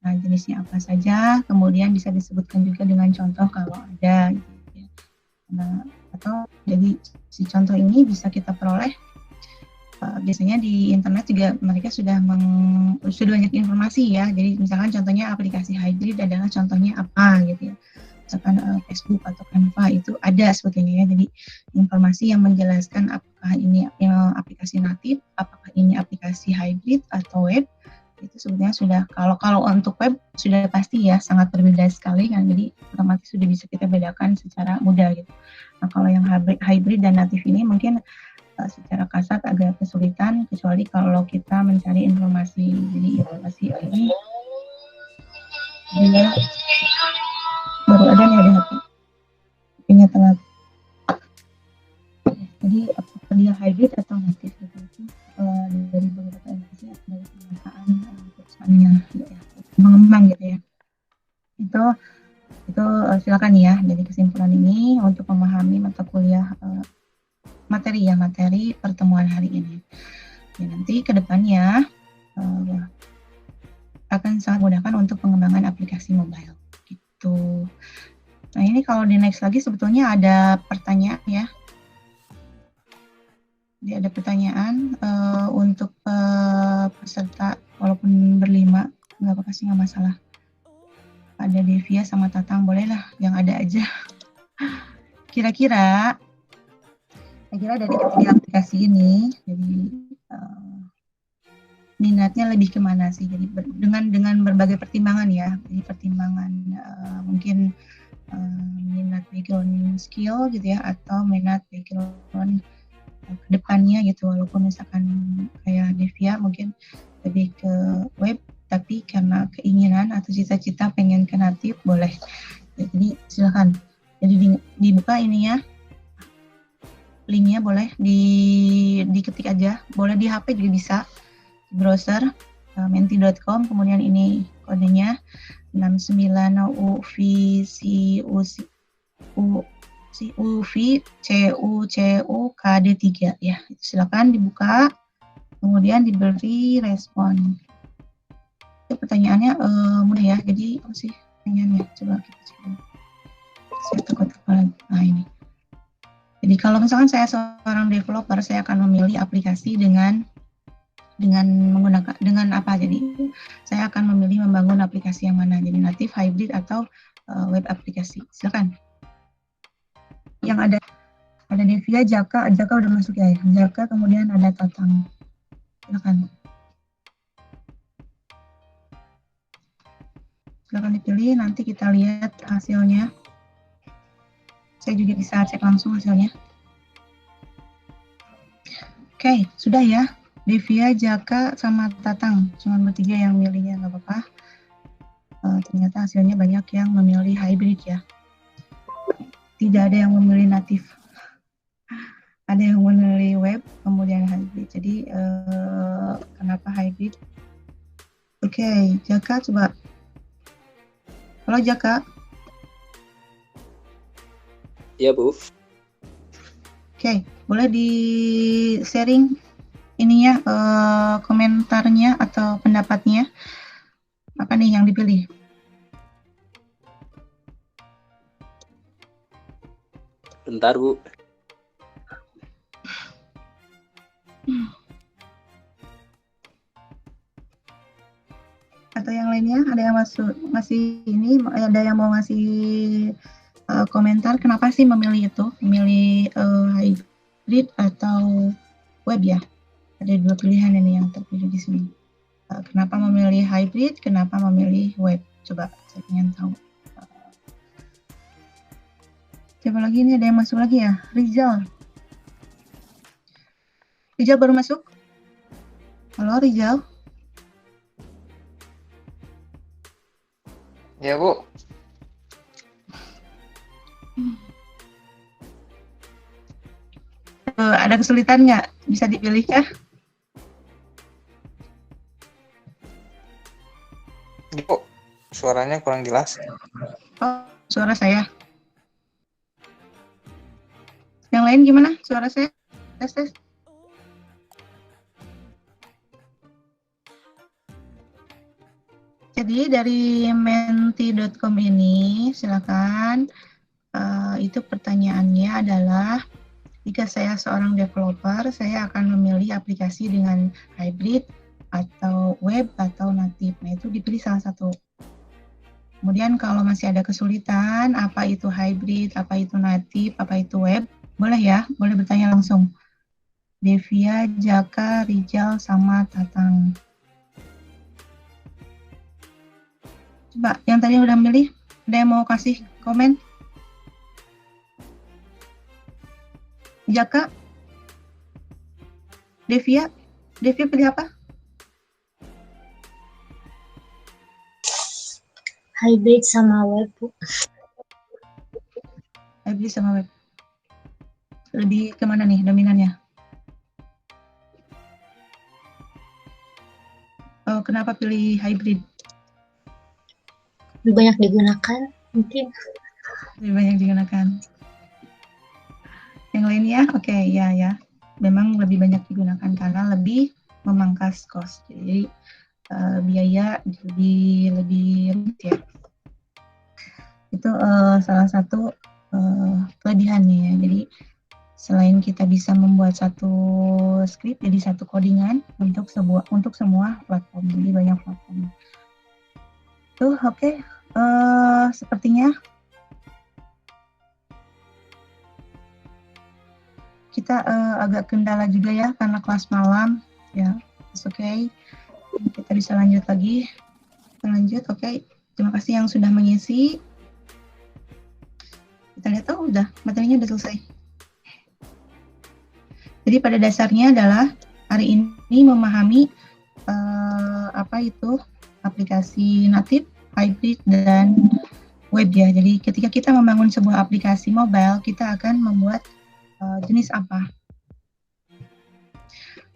Nah, jenisnya apa saja, kemudian bisa disebutkan juga dengan contoh kalau ada. Gitu ya. Nah, atau jadi si contoh ini bisa kita peroleh biasanya di internet juga mereka sudah banyak informasi ya. Jadi misalkan contohnya aplikasi hybrid adalah contohnya apa gitu ya. Misalkan Facebook atau Canva itu ada sebetulnya ya. Jadi informasi yang menjelaskan apakah ini aplikasi natif, apakah ini aplikasi hybrid atau web, itu sebenarnya sudah kalau untuk web sudah pasti ya sangat berbeda sekali kan. Jadi otomatis sudah bisa kita bedakan secara mudah gitu. Nah kalau yang hybrid dan natif ini mungkin secara kasat agak kesulitan kecuali kalau kita mencari informasi. Jadi informasi ini dia baru ada nih ada HP ini telat. Jadi apakah dia hybrid atau natif gitu itu dari beberapa informasi dari pernyataan perusahaannya gitu ya, pengembang gitu ya. Itu silakan ya. Jadi kesimpulan ini untuk memahami mata kuliah materi pertemuan hari ini. Ya, nanti ke depannya akan sangat mudahkan untuk pengembangan aplikasi mobile gitu. Nah ini kalau di next lagi sebetulnya ada pertanyaan ya. Jadi ada pertanyaan untuk peserta walaupun berlima nggak apa-apa sih, nggak masalah. Ada Devia sama Tatang, bolehlah yang ada aja. Kira-kira dari ketiga aplikasi ini, jadi minatnya lebih kemana sih? Jadi dengan berbagai pertimbangan ya, jadi pertimbangan mungkin minat background skill gitu ya, atau minat background kedepannya gitu. Walaupun misalkan kayak Devia mungkin lebih ke web, tapi karena keinginan atau cita-cita pengen ke natif boleh. Jadi silakan. Jadi dibuka ininya. Linknya boleh diketik aja, boleh di HP juga bisa, di browser menti.com, kemudian ini kodenya 69UVCUCUKD3 ya. Silakan dibuka, kemudian diberi respon. Itu pertanyaannya mudah ya. Jadi apa sih pertanyaannya? Coba kita cek dulu. Saya takut kepala. Nah ini. Jadi kalau misalkan saya seorang developer, saya akan memilih aplikasi dengan menggunakan apa? Jadi saya akan memilih membangun aplikasi yang mana? Jadi natif, hybrid atau web aplikasi. Silakan. Yang ada Devia, Jaka udah masuk ya. Jaka, kemudian ada Tatang. Silakan. Silakan dipilih, nanti kita lihat hasilnya. Saya juga bisa cek langsung hasilnya. Oke, sudah ya. Devia, Jaka, sama Tatang. Cuma bertiga yang milihnya, nggak apa-apa. Ternyata hasilnya banyak yang memilih hybrid ya. Tidak ada yang memilih natif. Ada yang memilih web, kemudian hybrid. Jadi, kenapa hybrid? Oke, Jaka coba. Halo Jaka. Iya, Bu. Oke, boleh di-sharing ininya komentarnya atau pendapatnya. Apa nih yang dipilih? Bentar, Bu. Atau yang lainnya? Ada yang masih ini? Ada yang mau ngasih komentar kenapa sih memilih hybrid atau web ya? Ada dua pilihan ini yang terpilih di sini. Kenapa memilih hybrid? Kenapa memilih web? Coba saya ingin tahu. Siapa lagi ini? Ada yang masuk lagi ya? Rizal baru masuk. Halo Rizal. Ya, Bu. Ada kesulitan nggak? Bisa dipilih kah? Bu, suaranya kurang jelas. Oh, suara saya. Yang lain gimana? Suara saya? Tes. Jadi dari menti.com ini silakan Itu pertanyaannya adalah, jika saya seorang developer, saya akan memilih aplikasi dengan hybrid atau web atau native. Nah, itu dipilih salah satu. Kemudian kalau masih ada kesulitan, apa itu hybrid, apa itu native, apa itu web, boleh ya, boleh bertanya langsung. Devia, Jaka, Rijal, sama Tatang. Coba, yang tadi udah milih, ada yang mau kasih komen? Jaka? Devia? Devia pilih apa? Hybrid sama web, Bu. Hybrid sama web. Lebih kemana nih dominannya? Oh, kenapa pilih hybrid? Lebih banyak digunakan, mungkin. Lebih banyak digunakan. Yang lainnya, oke, ya. Memang lebih banyak digunakan karena lebih memangkas cost. Jadi biaya lebih rendah ya. Itu salah satu kelebihannya ya. Jadi selain kita bisa membuat satu script jadi satu codingan untuk semua platform, jadi banyak platform. Tuh, oke. Sepertinya kita agak kendala juga ya karena kelas malam ya. It's okay. Kita bisa lanjut lagi. Kita lanjut, oke. Terima kasih yang sudah mengisi. Kita lihat, udah materinya udah selesai. Jadi pada dasarnya adalah hari ini memahami apa itu aplikasi native, hybrid, dan web ya. Jadi ketika kita membangun sebuah aplikasi mobile, kita akan membuat jenis apa.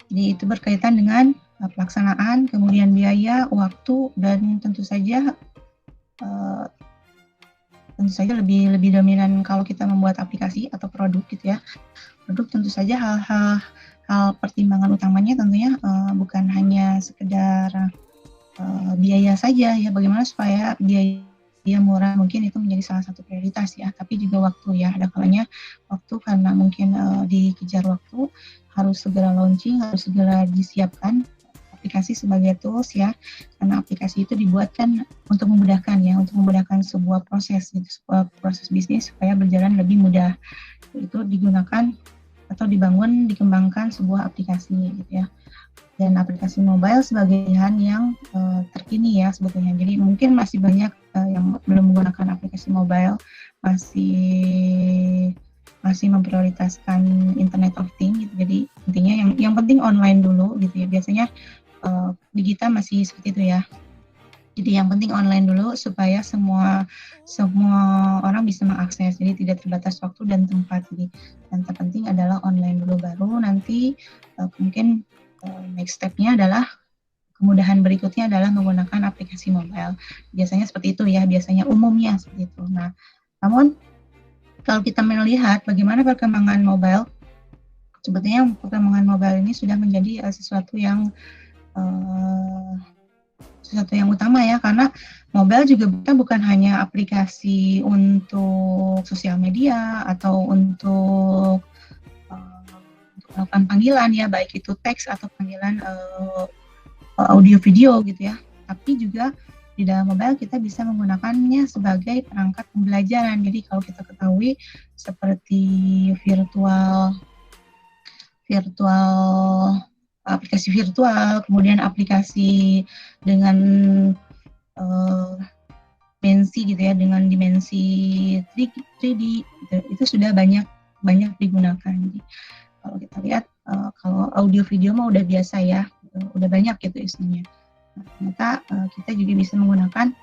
Jadi itu berkaitan dengan pelaksanaan, kemudian biaya, waktu, dan tentu saja lebih dominan kalau kita membuat aplikasi atau produk gitu ya. Produk tentu saja hal pertimbangan utamanya tentunya bukan hanya sekedar biaya saja ya, bagaimana supaya biaya murah mungkin itu menjadi salah satu prioritas ya, tapi juga waktu ya, ada kalanya waktu karena mungkin dikejar waktu, harus segera launching, harus segera disiapkan aplikasi sebagai tools ya, karena aplikasi itu dibuatkan untuk memudahkan ya, untuk memudahkan sebuah proses gitu, sebuah proses bisnis supaya berjalan lebih mudah. Itu digunakan atau dibangun, dikembangkan sebuah aplikasi gitu ya. Dan aplikasi mobile sebagai pilihan yang terkini ya sebetulnya. Jadi mungkin masih banyak yang belum menggunakan aplikasi mobile, masih memprioritaskan Internet of Things gitu. Jadi intinya yang penting online dulu gitu ya. Biasanya di kita masih seperti itu ya. Jadi yang penting online dulu supaya semua orang bisa mengakses. Jadi tidak terbatas waktu dan tempat. Jadi yang terpenting adalah online dulu, baru nanti mungkin next step-nya adalah kemudahan berikutnya adalah menggunakan aplikasi mobile. Biasanya seperti itu ya, biasanya umumnya seperti itu. Nah, namun kalau kita melihat bagaimana perkembangan mobile, sebetulnya perkembangan mobile ini sudah menjadi sesuatu yang utama ya, karena mobile juga bukan hanya aplikasi untuk sosial media atau untuk melakukan panggilan ya, baik itu teks atau panggilan audio video gitu ya, tapi juga di dalam mobile kita bisa menggunakannya sebagai perangkat pembelajaran. Jadi kalau kita ketahui seperti aplikasi virtual, kemudian aplikasi dengan dimensi gitu ya, dengan dimensi 3D gitu, itu sudah banyak digunakan. Jadi kalau kita lihat kalau audio video mah udah biasa ya, udah banyak gitu isinya. Nah, ternyata kita juga bisa menggunakan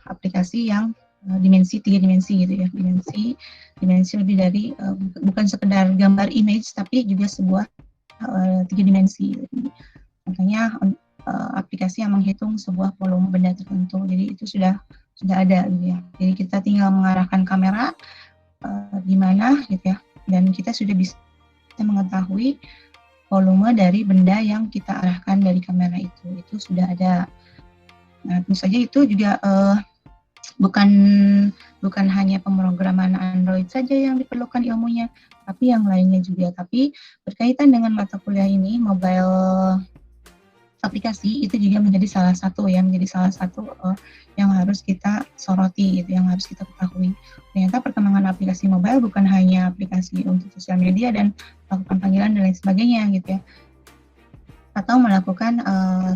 aplikasi yang dimensi 3 dimensi gitu ya, dimensi lebih dari bukan sekedar gambar image tapi juga sebuah 3 dimensi. Jadi, makanya aplikasi yang menghitung sebuah volume benda tertentu. Jadi itu sudah ada gitu ya. Jadi kita tinggal mengarahkan kamera di mana gitu ya, dan kita sudah bisa mengetahui volume dari benda yang kita arahkan dari kamera itu sudah ada. Nah, tentu saja itu juga bukan bukan hanya pemrograman Android saja yang diperlukan ilmunya, tapi yang lainnya juga. Tapi berkaitan dengan mata kuliah ini, mobile aplikasi itu juga menjadi salah satu yang harus kita soroti, yang harus kita ketahui. Ternyata perkembangan aplikasi mobile bukan hanya aplikasi untuk sosial media dan melakukan panggilan dan lain sebagainya gitu ya, atau melakukan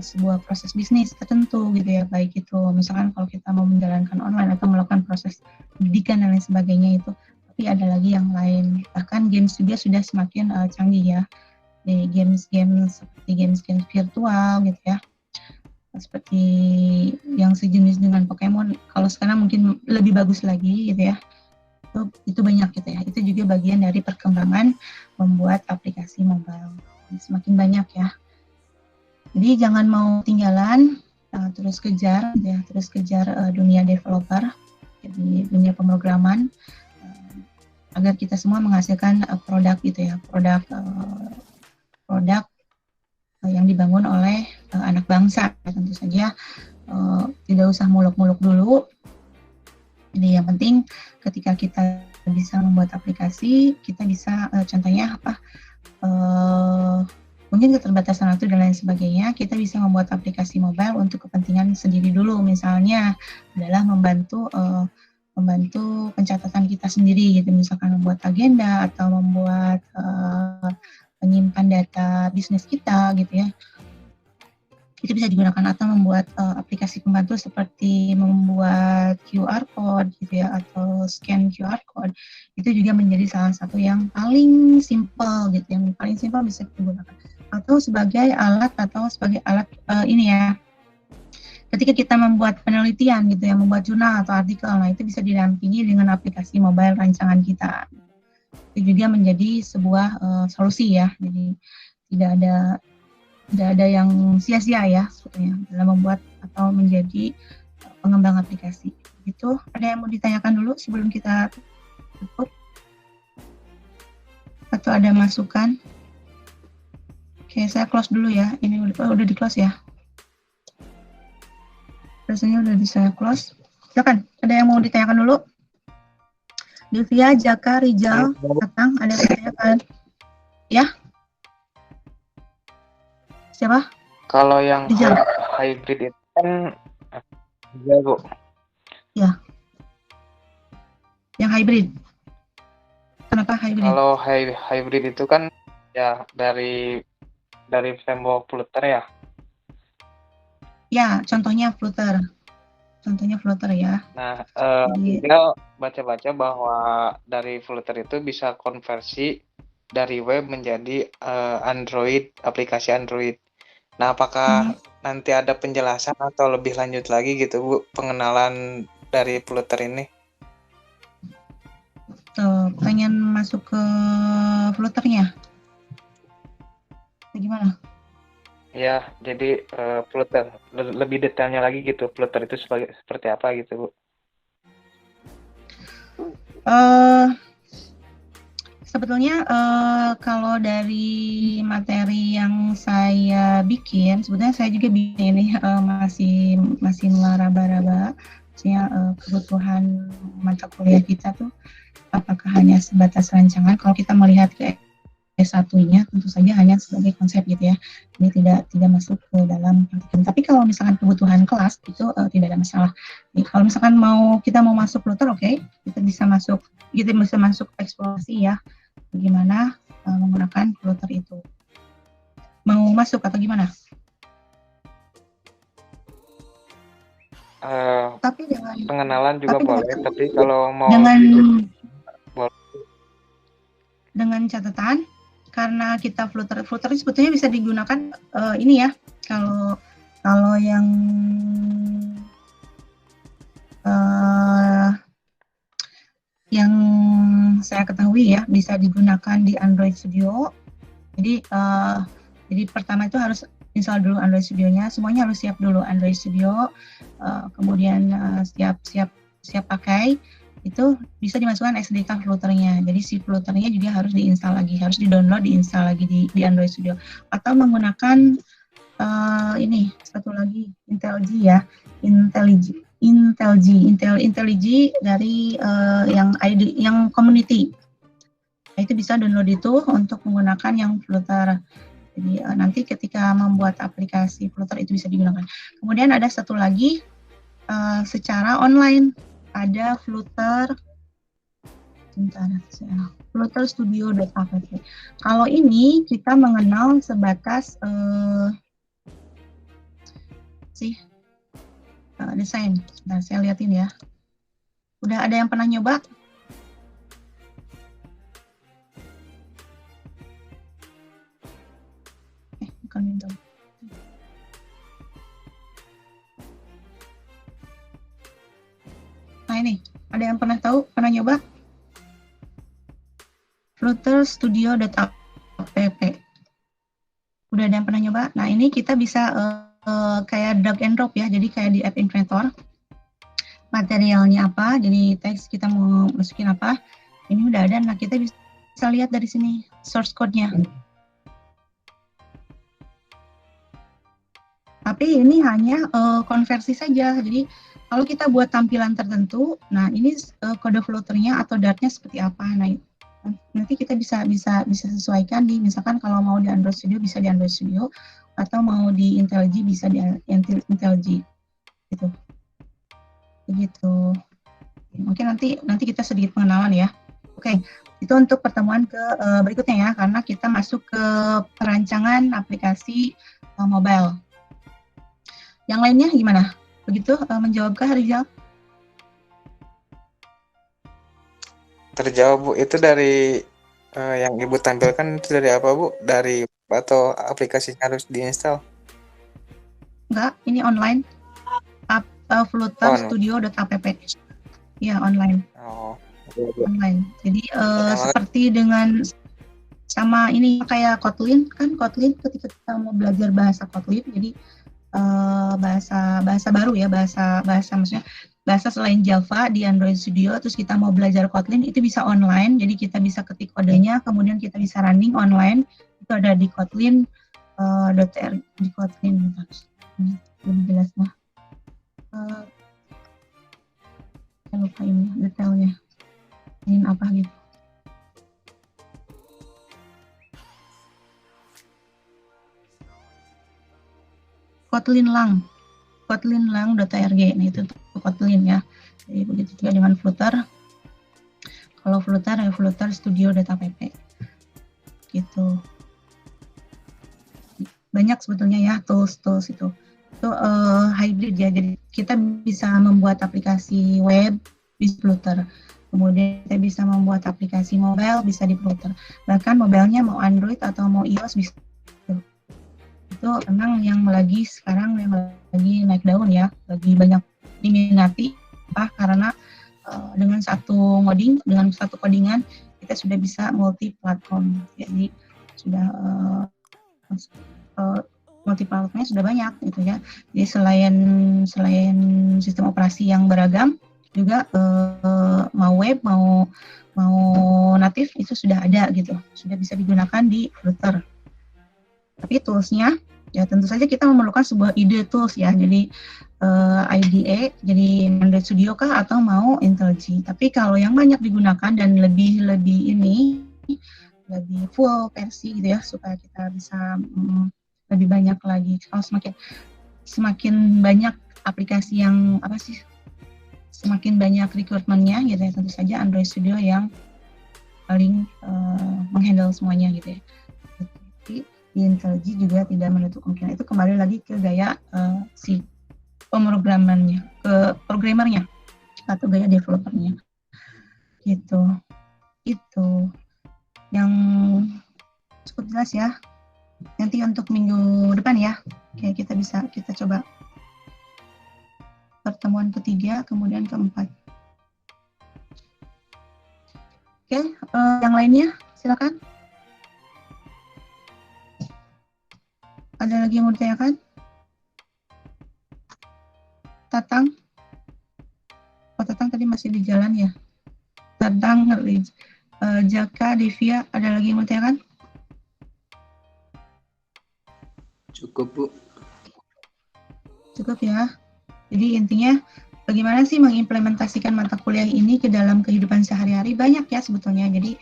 sebuah proses bisnis tertentu gitu ya, baik itu misalkan kalau kita mau menjalankan online atau melakukan proses pendidikan dan lain sebagainya itu. Tapi ada lagi yang lain, bahkan games juga sudah semakin canggih ya. Di games-games seperti games-games virtual gitu ya, seperti yang sejenis dengan Pokemon. Kalau sekarang mungkin lebih bagus lagi gitu ya. Itu banyak gitu ya. Itu juga bagian dari perkembangan membuat aplikasi mobile. Semakin banyak ya. Jadi jangan mau tinggalan, terus kejar gitu ya, terus kejar dunia developer, jadi dunia pemrograman, agar kita semua menghasilkan produk gitu ya, produk yang dibangun oleh anak bangsa. Tentu saja tidak usah muluk-muluk dulu. Jadi yang penting ketika kita bisa membuat aplikasi, kita bisa contohnya apa, mungkin keterbatasan waktu dan lain sebagainya, kita bisa membuat aplikasi mobile untuk kepentingan sendiri dulu. Misalnya adalah membantu pencatatan kita sendiri gitu, misalkan membuat agenda atau membuat menyimpan data bisnis kita gitu ya. Itu bisa digunakan, atau membuat aplikasi pembantu seperti membuat QR code gitu ya, atau scan QR code. Itu juga menjadi salah satu yang paling simpel gitu, yang paling simpel bisa digunakan. Atau sebagai alat ini ya, ketika kita membuat penelitian gitu ya, membuat jurnal atau artikel, nah itu bisa didampingi dengan aplikasi mobile rancangan kita. Itu juga menjadi sebuah solusi ya. Jadi tidak ada yang sia-sia ya sebetulnya dalam membuat atau menjadi pengembang aplikasi. Itu ada yang mau ditanyakan dulu sebelum kita tutup? Atau ada masukan? Oke, saya close dulu ya. Ini udah di close ya. Rasanya udah bisa close. Silakan, ada yang mau ditanyakan dulu? Divya, Jaka, Rizal, Tatang, ada yang ditanyakan? Ya? Siapa? Kalau yang Rizal. hybrid itu kan ya Bu. Ya. Yang hybrid. Kenapa hybrid? Kalau hybrid itu kan ya dari framework Flutter ya. Ya, contohnya Flutter. Ya. Nah, Jadi, tinggal baca-baca bahwa dari Flutter itu bisa konversi dari web menjadi Android, aplikasi Android. Nah, apakah nanti ada penjelasan atau lebih lanjut lagi gitu Bu, pengenalan dari Flutter ini? pengen masuk ke Flutternya? Gimana? Ya, jadi Flutter lebih detailnya lagi gitu. Flutter itu seperti apa gitu Bu? Sebetulnya kalau dari materi yang saya bikin, sebetulnya saya juga bikin ini masih meraba-raba, maksudnya kebutuhan mata kuliah kita tuh apakah hanya sebatas rancangan. Kalau kita melihat ke S1-nya tentu saja hanya sebagai konsep gitu ya, ini tidak masuk ke dalam praktikum. Tapi kalau misalkan kebutuhan kelas itu tidak ada masalah. Jadi, kalau misalkan kita mau masuk Flutter, oke, kita bisa masuk eksplorasi ya, bagaimana menggunakan Flutter itu. Mau masuk atau gimana? Tapi pengenalan juga boleh, tapi kalau mau dengan catatan, karena kita Flutter sebetulnya bisa digunakan ini ya, kalau yang saya ketahui ya, bisa digunakan di Android Studio. Jadi pertama itu harus install dulu Android Studio-nya, semuanya harus siap dulu Android Studio, kemudian siap pakai. Itu bisa dimasukkan SDK Flutter-nya. Jadi si Flutter-nya juga harus diinstal lagi, harus diinstal lagi di Android Studio. Atau menggunakan ini satu lagi IntelliJ ya, IntelliJ dari yang ID, yang community. Nah, itu bisa download itu untuk menggunakan yang Flutter. Jadi nanti ketika membuat aplikasi Flutter itu bisa digunakan. Kemudian ada satu lagi secara online, ada Flutter. Flutter Studio.app. Kalau ini kita mengenal sebatas desain. Nah, saya liatin ya. Udah ada yang pernah nyoba? Bukan Windows. Nah ini, ada yang pernah tahu, pernah nyoba? Flutter Studio.app. Udah ada yang pernah nyoba? Nah ini kita bisa kayak drag and drop ya, jadi kayak di App Inventor. Materialnya apa, jadi teks kita mau masukin apa, ini udah ada. Nah kita bisa lihat dari sini source code-nya. Tapi ini hanya konversi saja. Jadi kalau kita buat tampilan tertentu, nah ini kode Flutter-nya atau Dart-nya seperti apa. Nah nanti kita bisa sesuaikan di, misalkan kalau mau di Android Studio bisa di Android Studio, atau mau di IntelliJ bisa di IntelliJ gitu. Begitu. Mungkin nanti kita sedikit pengenalan ya. Oke, itu untuk pertemuan berikutnya ya, karena kita masuk ke perancangan aplikasi mobile. Yang lainnya gimana? Begitu menjawabkah Rizal? Terjawab Bu, itu dari yang Ibu tampilkan itu dari apa Bu? Dari atau aplikasinya harus diinstal? Enggak, ini online. Flutter Studio.app. Ya, online. Oh. Online. Jadi seperti dengan sama ini kayak Kotlin, kan Kotlin ketika kita mau belajar bahasa Kotlin, jadi bahasa baru ya, bahasa maksudnya bahasa selain Java di Android Studio, terus kita mau belajar Kotlin itu bisa online, jadi kita bisa ketik kodenya, kemudian kita bisa running online, itu ada di Kotlin di Kotlin, lebih jelas lah. Saya lupa ini detailnya, ini apa gitu. Kotlinlang.org. Nah itu Kotlin ya. Jadi begitu juga dengan Flutter. Kalau Flutter ya Flutter Studio.app. Gitu. Banyak sebetulnya ya tools itu. Itu hybrid ya. Jadi kita bisa membuat aplikasi web di Flutter. Kemudian kita bisa membuat aplikasi mobile bisa di Flutter. Bahkan mobilenya mau Android atau mau iOS bisa. Itu memang yang lagi sekarang yang lagi naik daun ya, lagi banyak diminati karena dengan satu codingan kita sudah bisa multi platform. Jadi sudah multi platformnya sudah banyak gitu ya. Jadi selain sistem operasi yang beragam juga mau web mau natif itu sudah ada gitu, sudah bisa digunakan di Flutter. Tapi toolsnya ya tentu saja kita memerlukan sebuah ide tools ya, jadi IDE, jadi Android Studio kah atau mau IntelliJ. Tapi kalau yang banyak digunakan dan lebih full versi gitu ya, supaya kita bisa lebih banyak lagi. Kalau semakin banyak aplikasi yang semakin banyak requirement-nya gitu ya, tentu saja Android Studio yang paling menghandle semuanya gitu ya. Jadi di IntelliJ juga tidak menutup kemungkinan. Itu kembali lagi ke gaya si pemrogramernya, atau gaya developernya gitu. Itu yang cukup jelas ya. Nanti untuk minggu depan ya, kayak kita coba pertemuan ketiga, kemudian keempat. Oke, yang lainnya silakan. Ada lagi yang mau ditanyakan? Tatang? Oh, Tatang tadi masih di jalan ya? Tatang, Jaka, Devia, ada lagi yang mau ditanyakan? Cukup Bu. Cukup ya. Jadi intinya bagaimana sih mengimplementasikan mata kuliah ini ke dalam kehidupan sehari-hari? Banyak ya sebetulnya. Jadi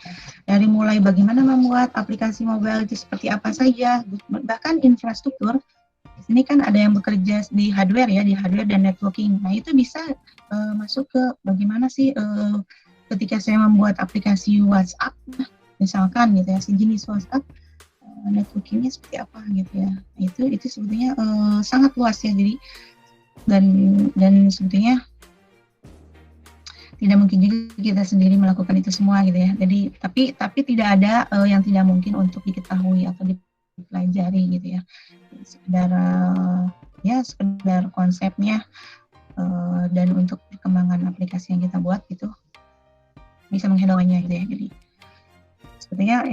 dari mulai bagaimana membuat aplikasi mobile itu seperti apa saja, bahkan infrastruktur. Di sini kan ada yang bekerja di hardware ya, di hardware dan networking. Nah itu bisa masuk ke bagaimana sih ketika saya membuat aplikasi WhatsApp, misalkan gitu ya, sejenis WhatsApp, networkingnya seperti apa gitu ya. Nah, itu sebetulnya sangat luas ya. Jadi dan sebetulnya tidak mungkin juga kita sendiri melakukan itu semua gitu ya. Jadi tapi tidak ada yang tidak mungkin untuk diketahui atau dipelajari gitu ya. Sekedar ya sekedar konsepnya dan untuk perkembangan aplikasi yang kita buat gitu bisa menghandle-nya gitu ya. Jadi sepertinya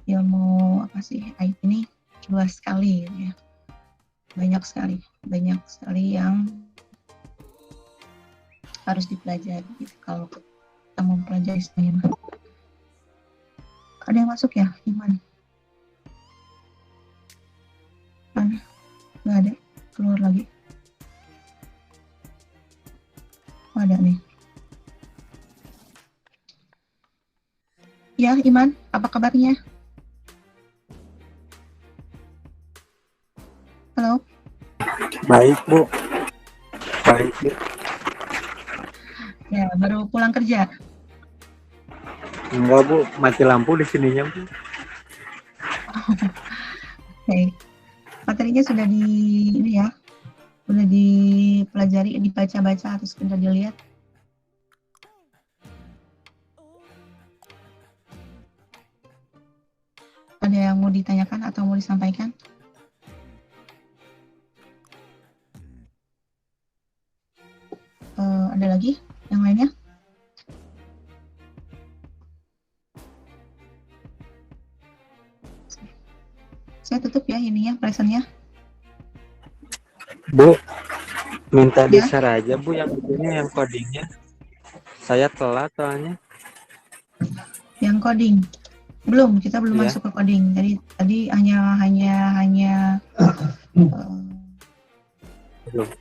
ilmu apa sih IT ini luas sekali gitu ya. Banyak sekali yang harus dipelajari gitu kalau kita mau mempelajari semuanya. Ada yang masuk ya, Iman? Mana? Nggak ada, keluar lagi. Oh, ada nih. Ya, Iman, apa kabarnya? Halo? Baik, Bu. Baik, Bu. Ya, baru pulang kerja. Enggak, Bu. Mati lampu di sininya, Bu. Oke. Materinya sudah ini ya, sudah dipelajari, dibaca-baca atau sekedar dilihat? Ada yang mau ditanyakan atau mau disampaikan? Ada lagi yang lainnya? Saya tutup ya ininya, presentnya. Bu, minta Ya. di-share aja, Bu, yang begini, yang codingnya. Saya telat soalnya. Yang coding. Belum, kita belum Iya. masuk ke coding. Jadi tadi hanya Belum.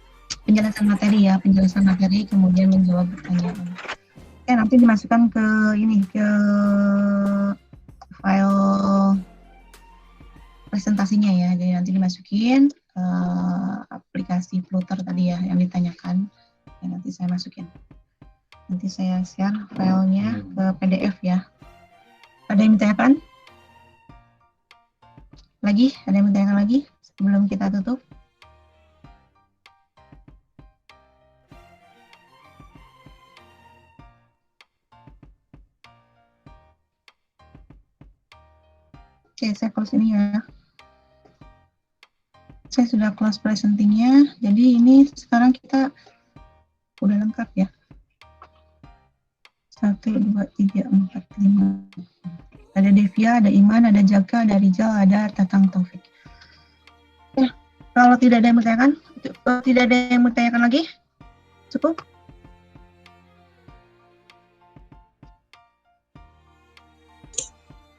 penjelasan materi, kemudian menjawab pertanyaan. Oke, nanti dimasukkan ke file presentasinya ya. Jadi nanti dimasukin aplikasi Flutter tadi ya yang ditanyakan. Ya, nanti saya masukin. Nanti saya share filenya ke PDF ya. Ada yang ditanyakan? Ada yang ditanyakan lagi sebelum kita tutup? Oke, saya close ini ya. Saya sudah close presentingnya. Jadi ini sekarang kita udah lengkap ya. 1, 2, 3, 4, 5. Ada Devia, ada Iman, ada Jaka, ada Rizal, ada Tatang Taufik. Ya, kalau tidak ada yang bertanyakan lagi, cukup?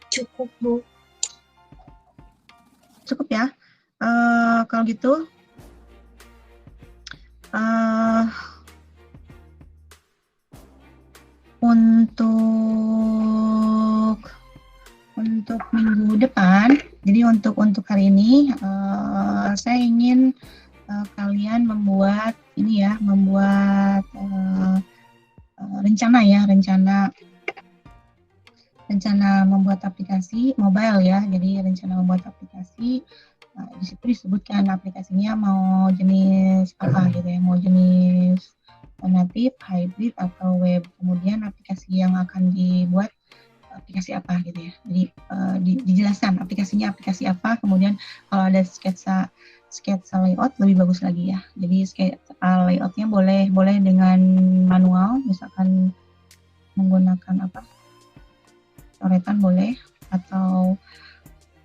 Cukup, Bu. Cukup ya. Kalau gitu, untuk minggu depan, jadi untuk hari ini, saya ingin kalian membuat rencana membuat aplikasi mobile ya. Jadi rencana membuat aplikasi, di situ disebutkan aplikasinya mau jenis apa gitu ya, mau jenis native, hybrid atau web. Kemudian aplikasi yang akan dibuat aplikasi apa gitu ya. Jadi dijelaskan aplikasinya aplikasi apa. Kemudian kalau ada sketsa layout lebih bagus lagi ya. Jadi sketsa layoutnya boleh dengan manual, misalkan menggunakan coretan boleh, atau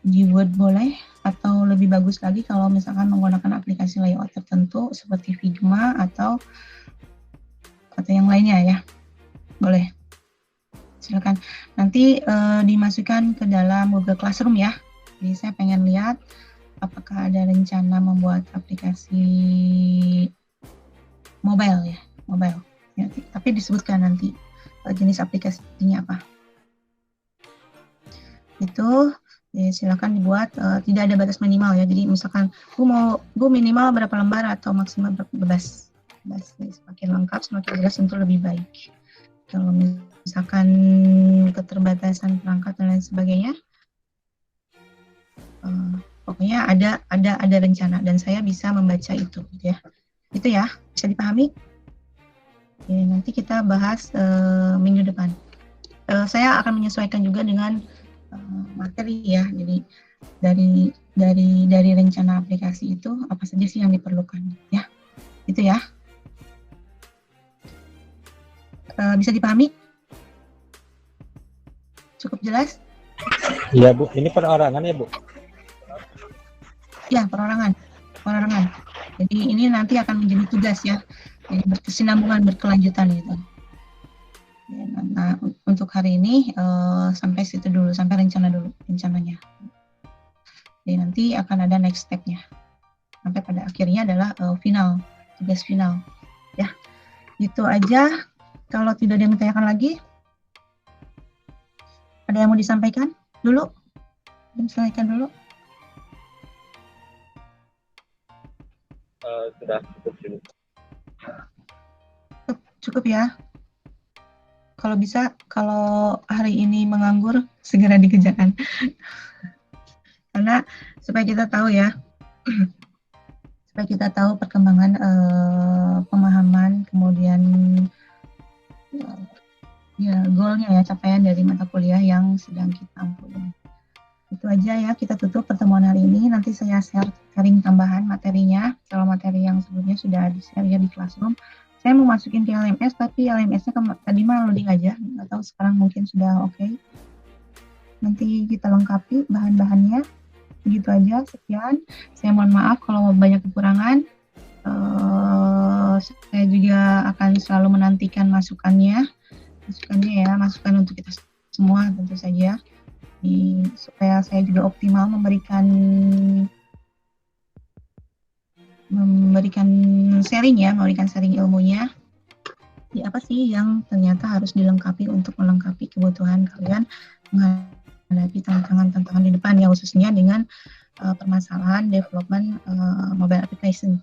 di Word boleh, atau lebih bagus lagi kalau misalkan menggunakan aplikasi layout tertentu seperti Figma atau yang lainnya ya, boleh. Silakan nanti dimasukkan ke dalam Google Classroom ya. Jadi saya pengen lihat apakah ada rencana membuat aplikasi mobile ya, mobile. Ya, tapi disebutkan nanti jenis aplikasinya apa. Itu ya, silakan dibuat, tidak ada batas minimal ya. Jadi misalkan gue minimal berapa lembar atau maksimal berapa, bebas. Semakin lengkap, semakin jelas tentu lebih baik. Kalau misalkan keterbatasan perangkat dan lain sebagainya, pokoknya ada rencana dan saya bisa membaca itu ya. Itu ya, bisa dipahami? Oke, nanti kita bahas minggu depan. Saya akan menyesuaikan juga dengan materi ya. Jadi dari rencana aplikasi itu apa saja sih yang diperlukan ya. Itu ya. Bisa dipahami? Cukup jelas? Iya Bu, ini perorangan ya Bu? Ya, perorangan. Jadi ini nanti akan menjadi tugas ya. Jadi berkesinambungan, berkelanjutan gitu. Ya, nah, untuk hari ini sampai situ dulu, sampai rencananya. Jadi nanti akan ada next step-nya. Sampai pada akhirnya adalah tugas final. Ya, itu aja. Kalau tidak ada yang ditanyakan lagi, ada yang mau disampaikan dulu? Disampaikan dulu. Sudah cukup dulu. Cukup ya. Kalau bisa, kalau hari ini menganggur, segera dikerjakan. Karena supaya kita tahu ya, supaya kita tahu perkembangan pemahaman, kemudian ya goalnya ya, capaian dari mata kuliah yang sedang kita ampunin. Itu aja ya, kita tutup pertemuan hari ini. Nanti saya sharing tambahan materinya. Kalau materi yang sebelumnya sudah di-share ya di Classroom. Saya mau masukin ke LMS, tapi LMS-nya tadi mah loading aja. Nggak tahu sekarang mungkin sudah oke. Nanti kita lengkapi bahan-bahannya. Begitu aja, sekian. Saya mohon maaf kalau banyak kekurangan. Saya juga akan selalu menantikan masukan untuk kita semua tentu saja. Supaya saya juga optimal memberikan sharing ilmunya. Di apa sih yang ternyata harus dilengkapi untuk melengkapi kebutuhan kalian menghadapi tantangan-tantangan di depan ya, khususnya dengan permasalahan development mobile application.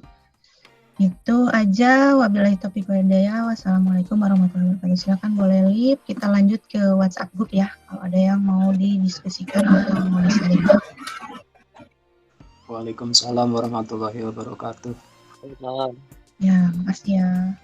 Itu aja, wabillahi taufiq wal hidayah. Wassalamualaikum warahmatullahi wabarakatuh. Silakan boleh live, kita lanjut ke WhatsApp group ya, kalau ada yang mau didiskusikan atau mau di-sharing. Waalaikumsalam warahmatullahi wabarakatuh. Salam. Ya, makasih ya.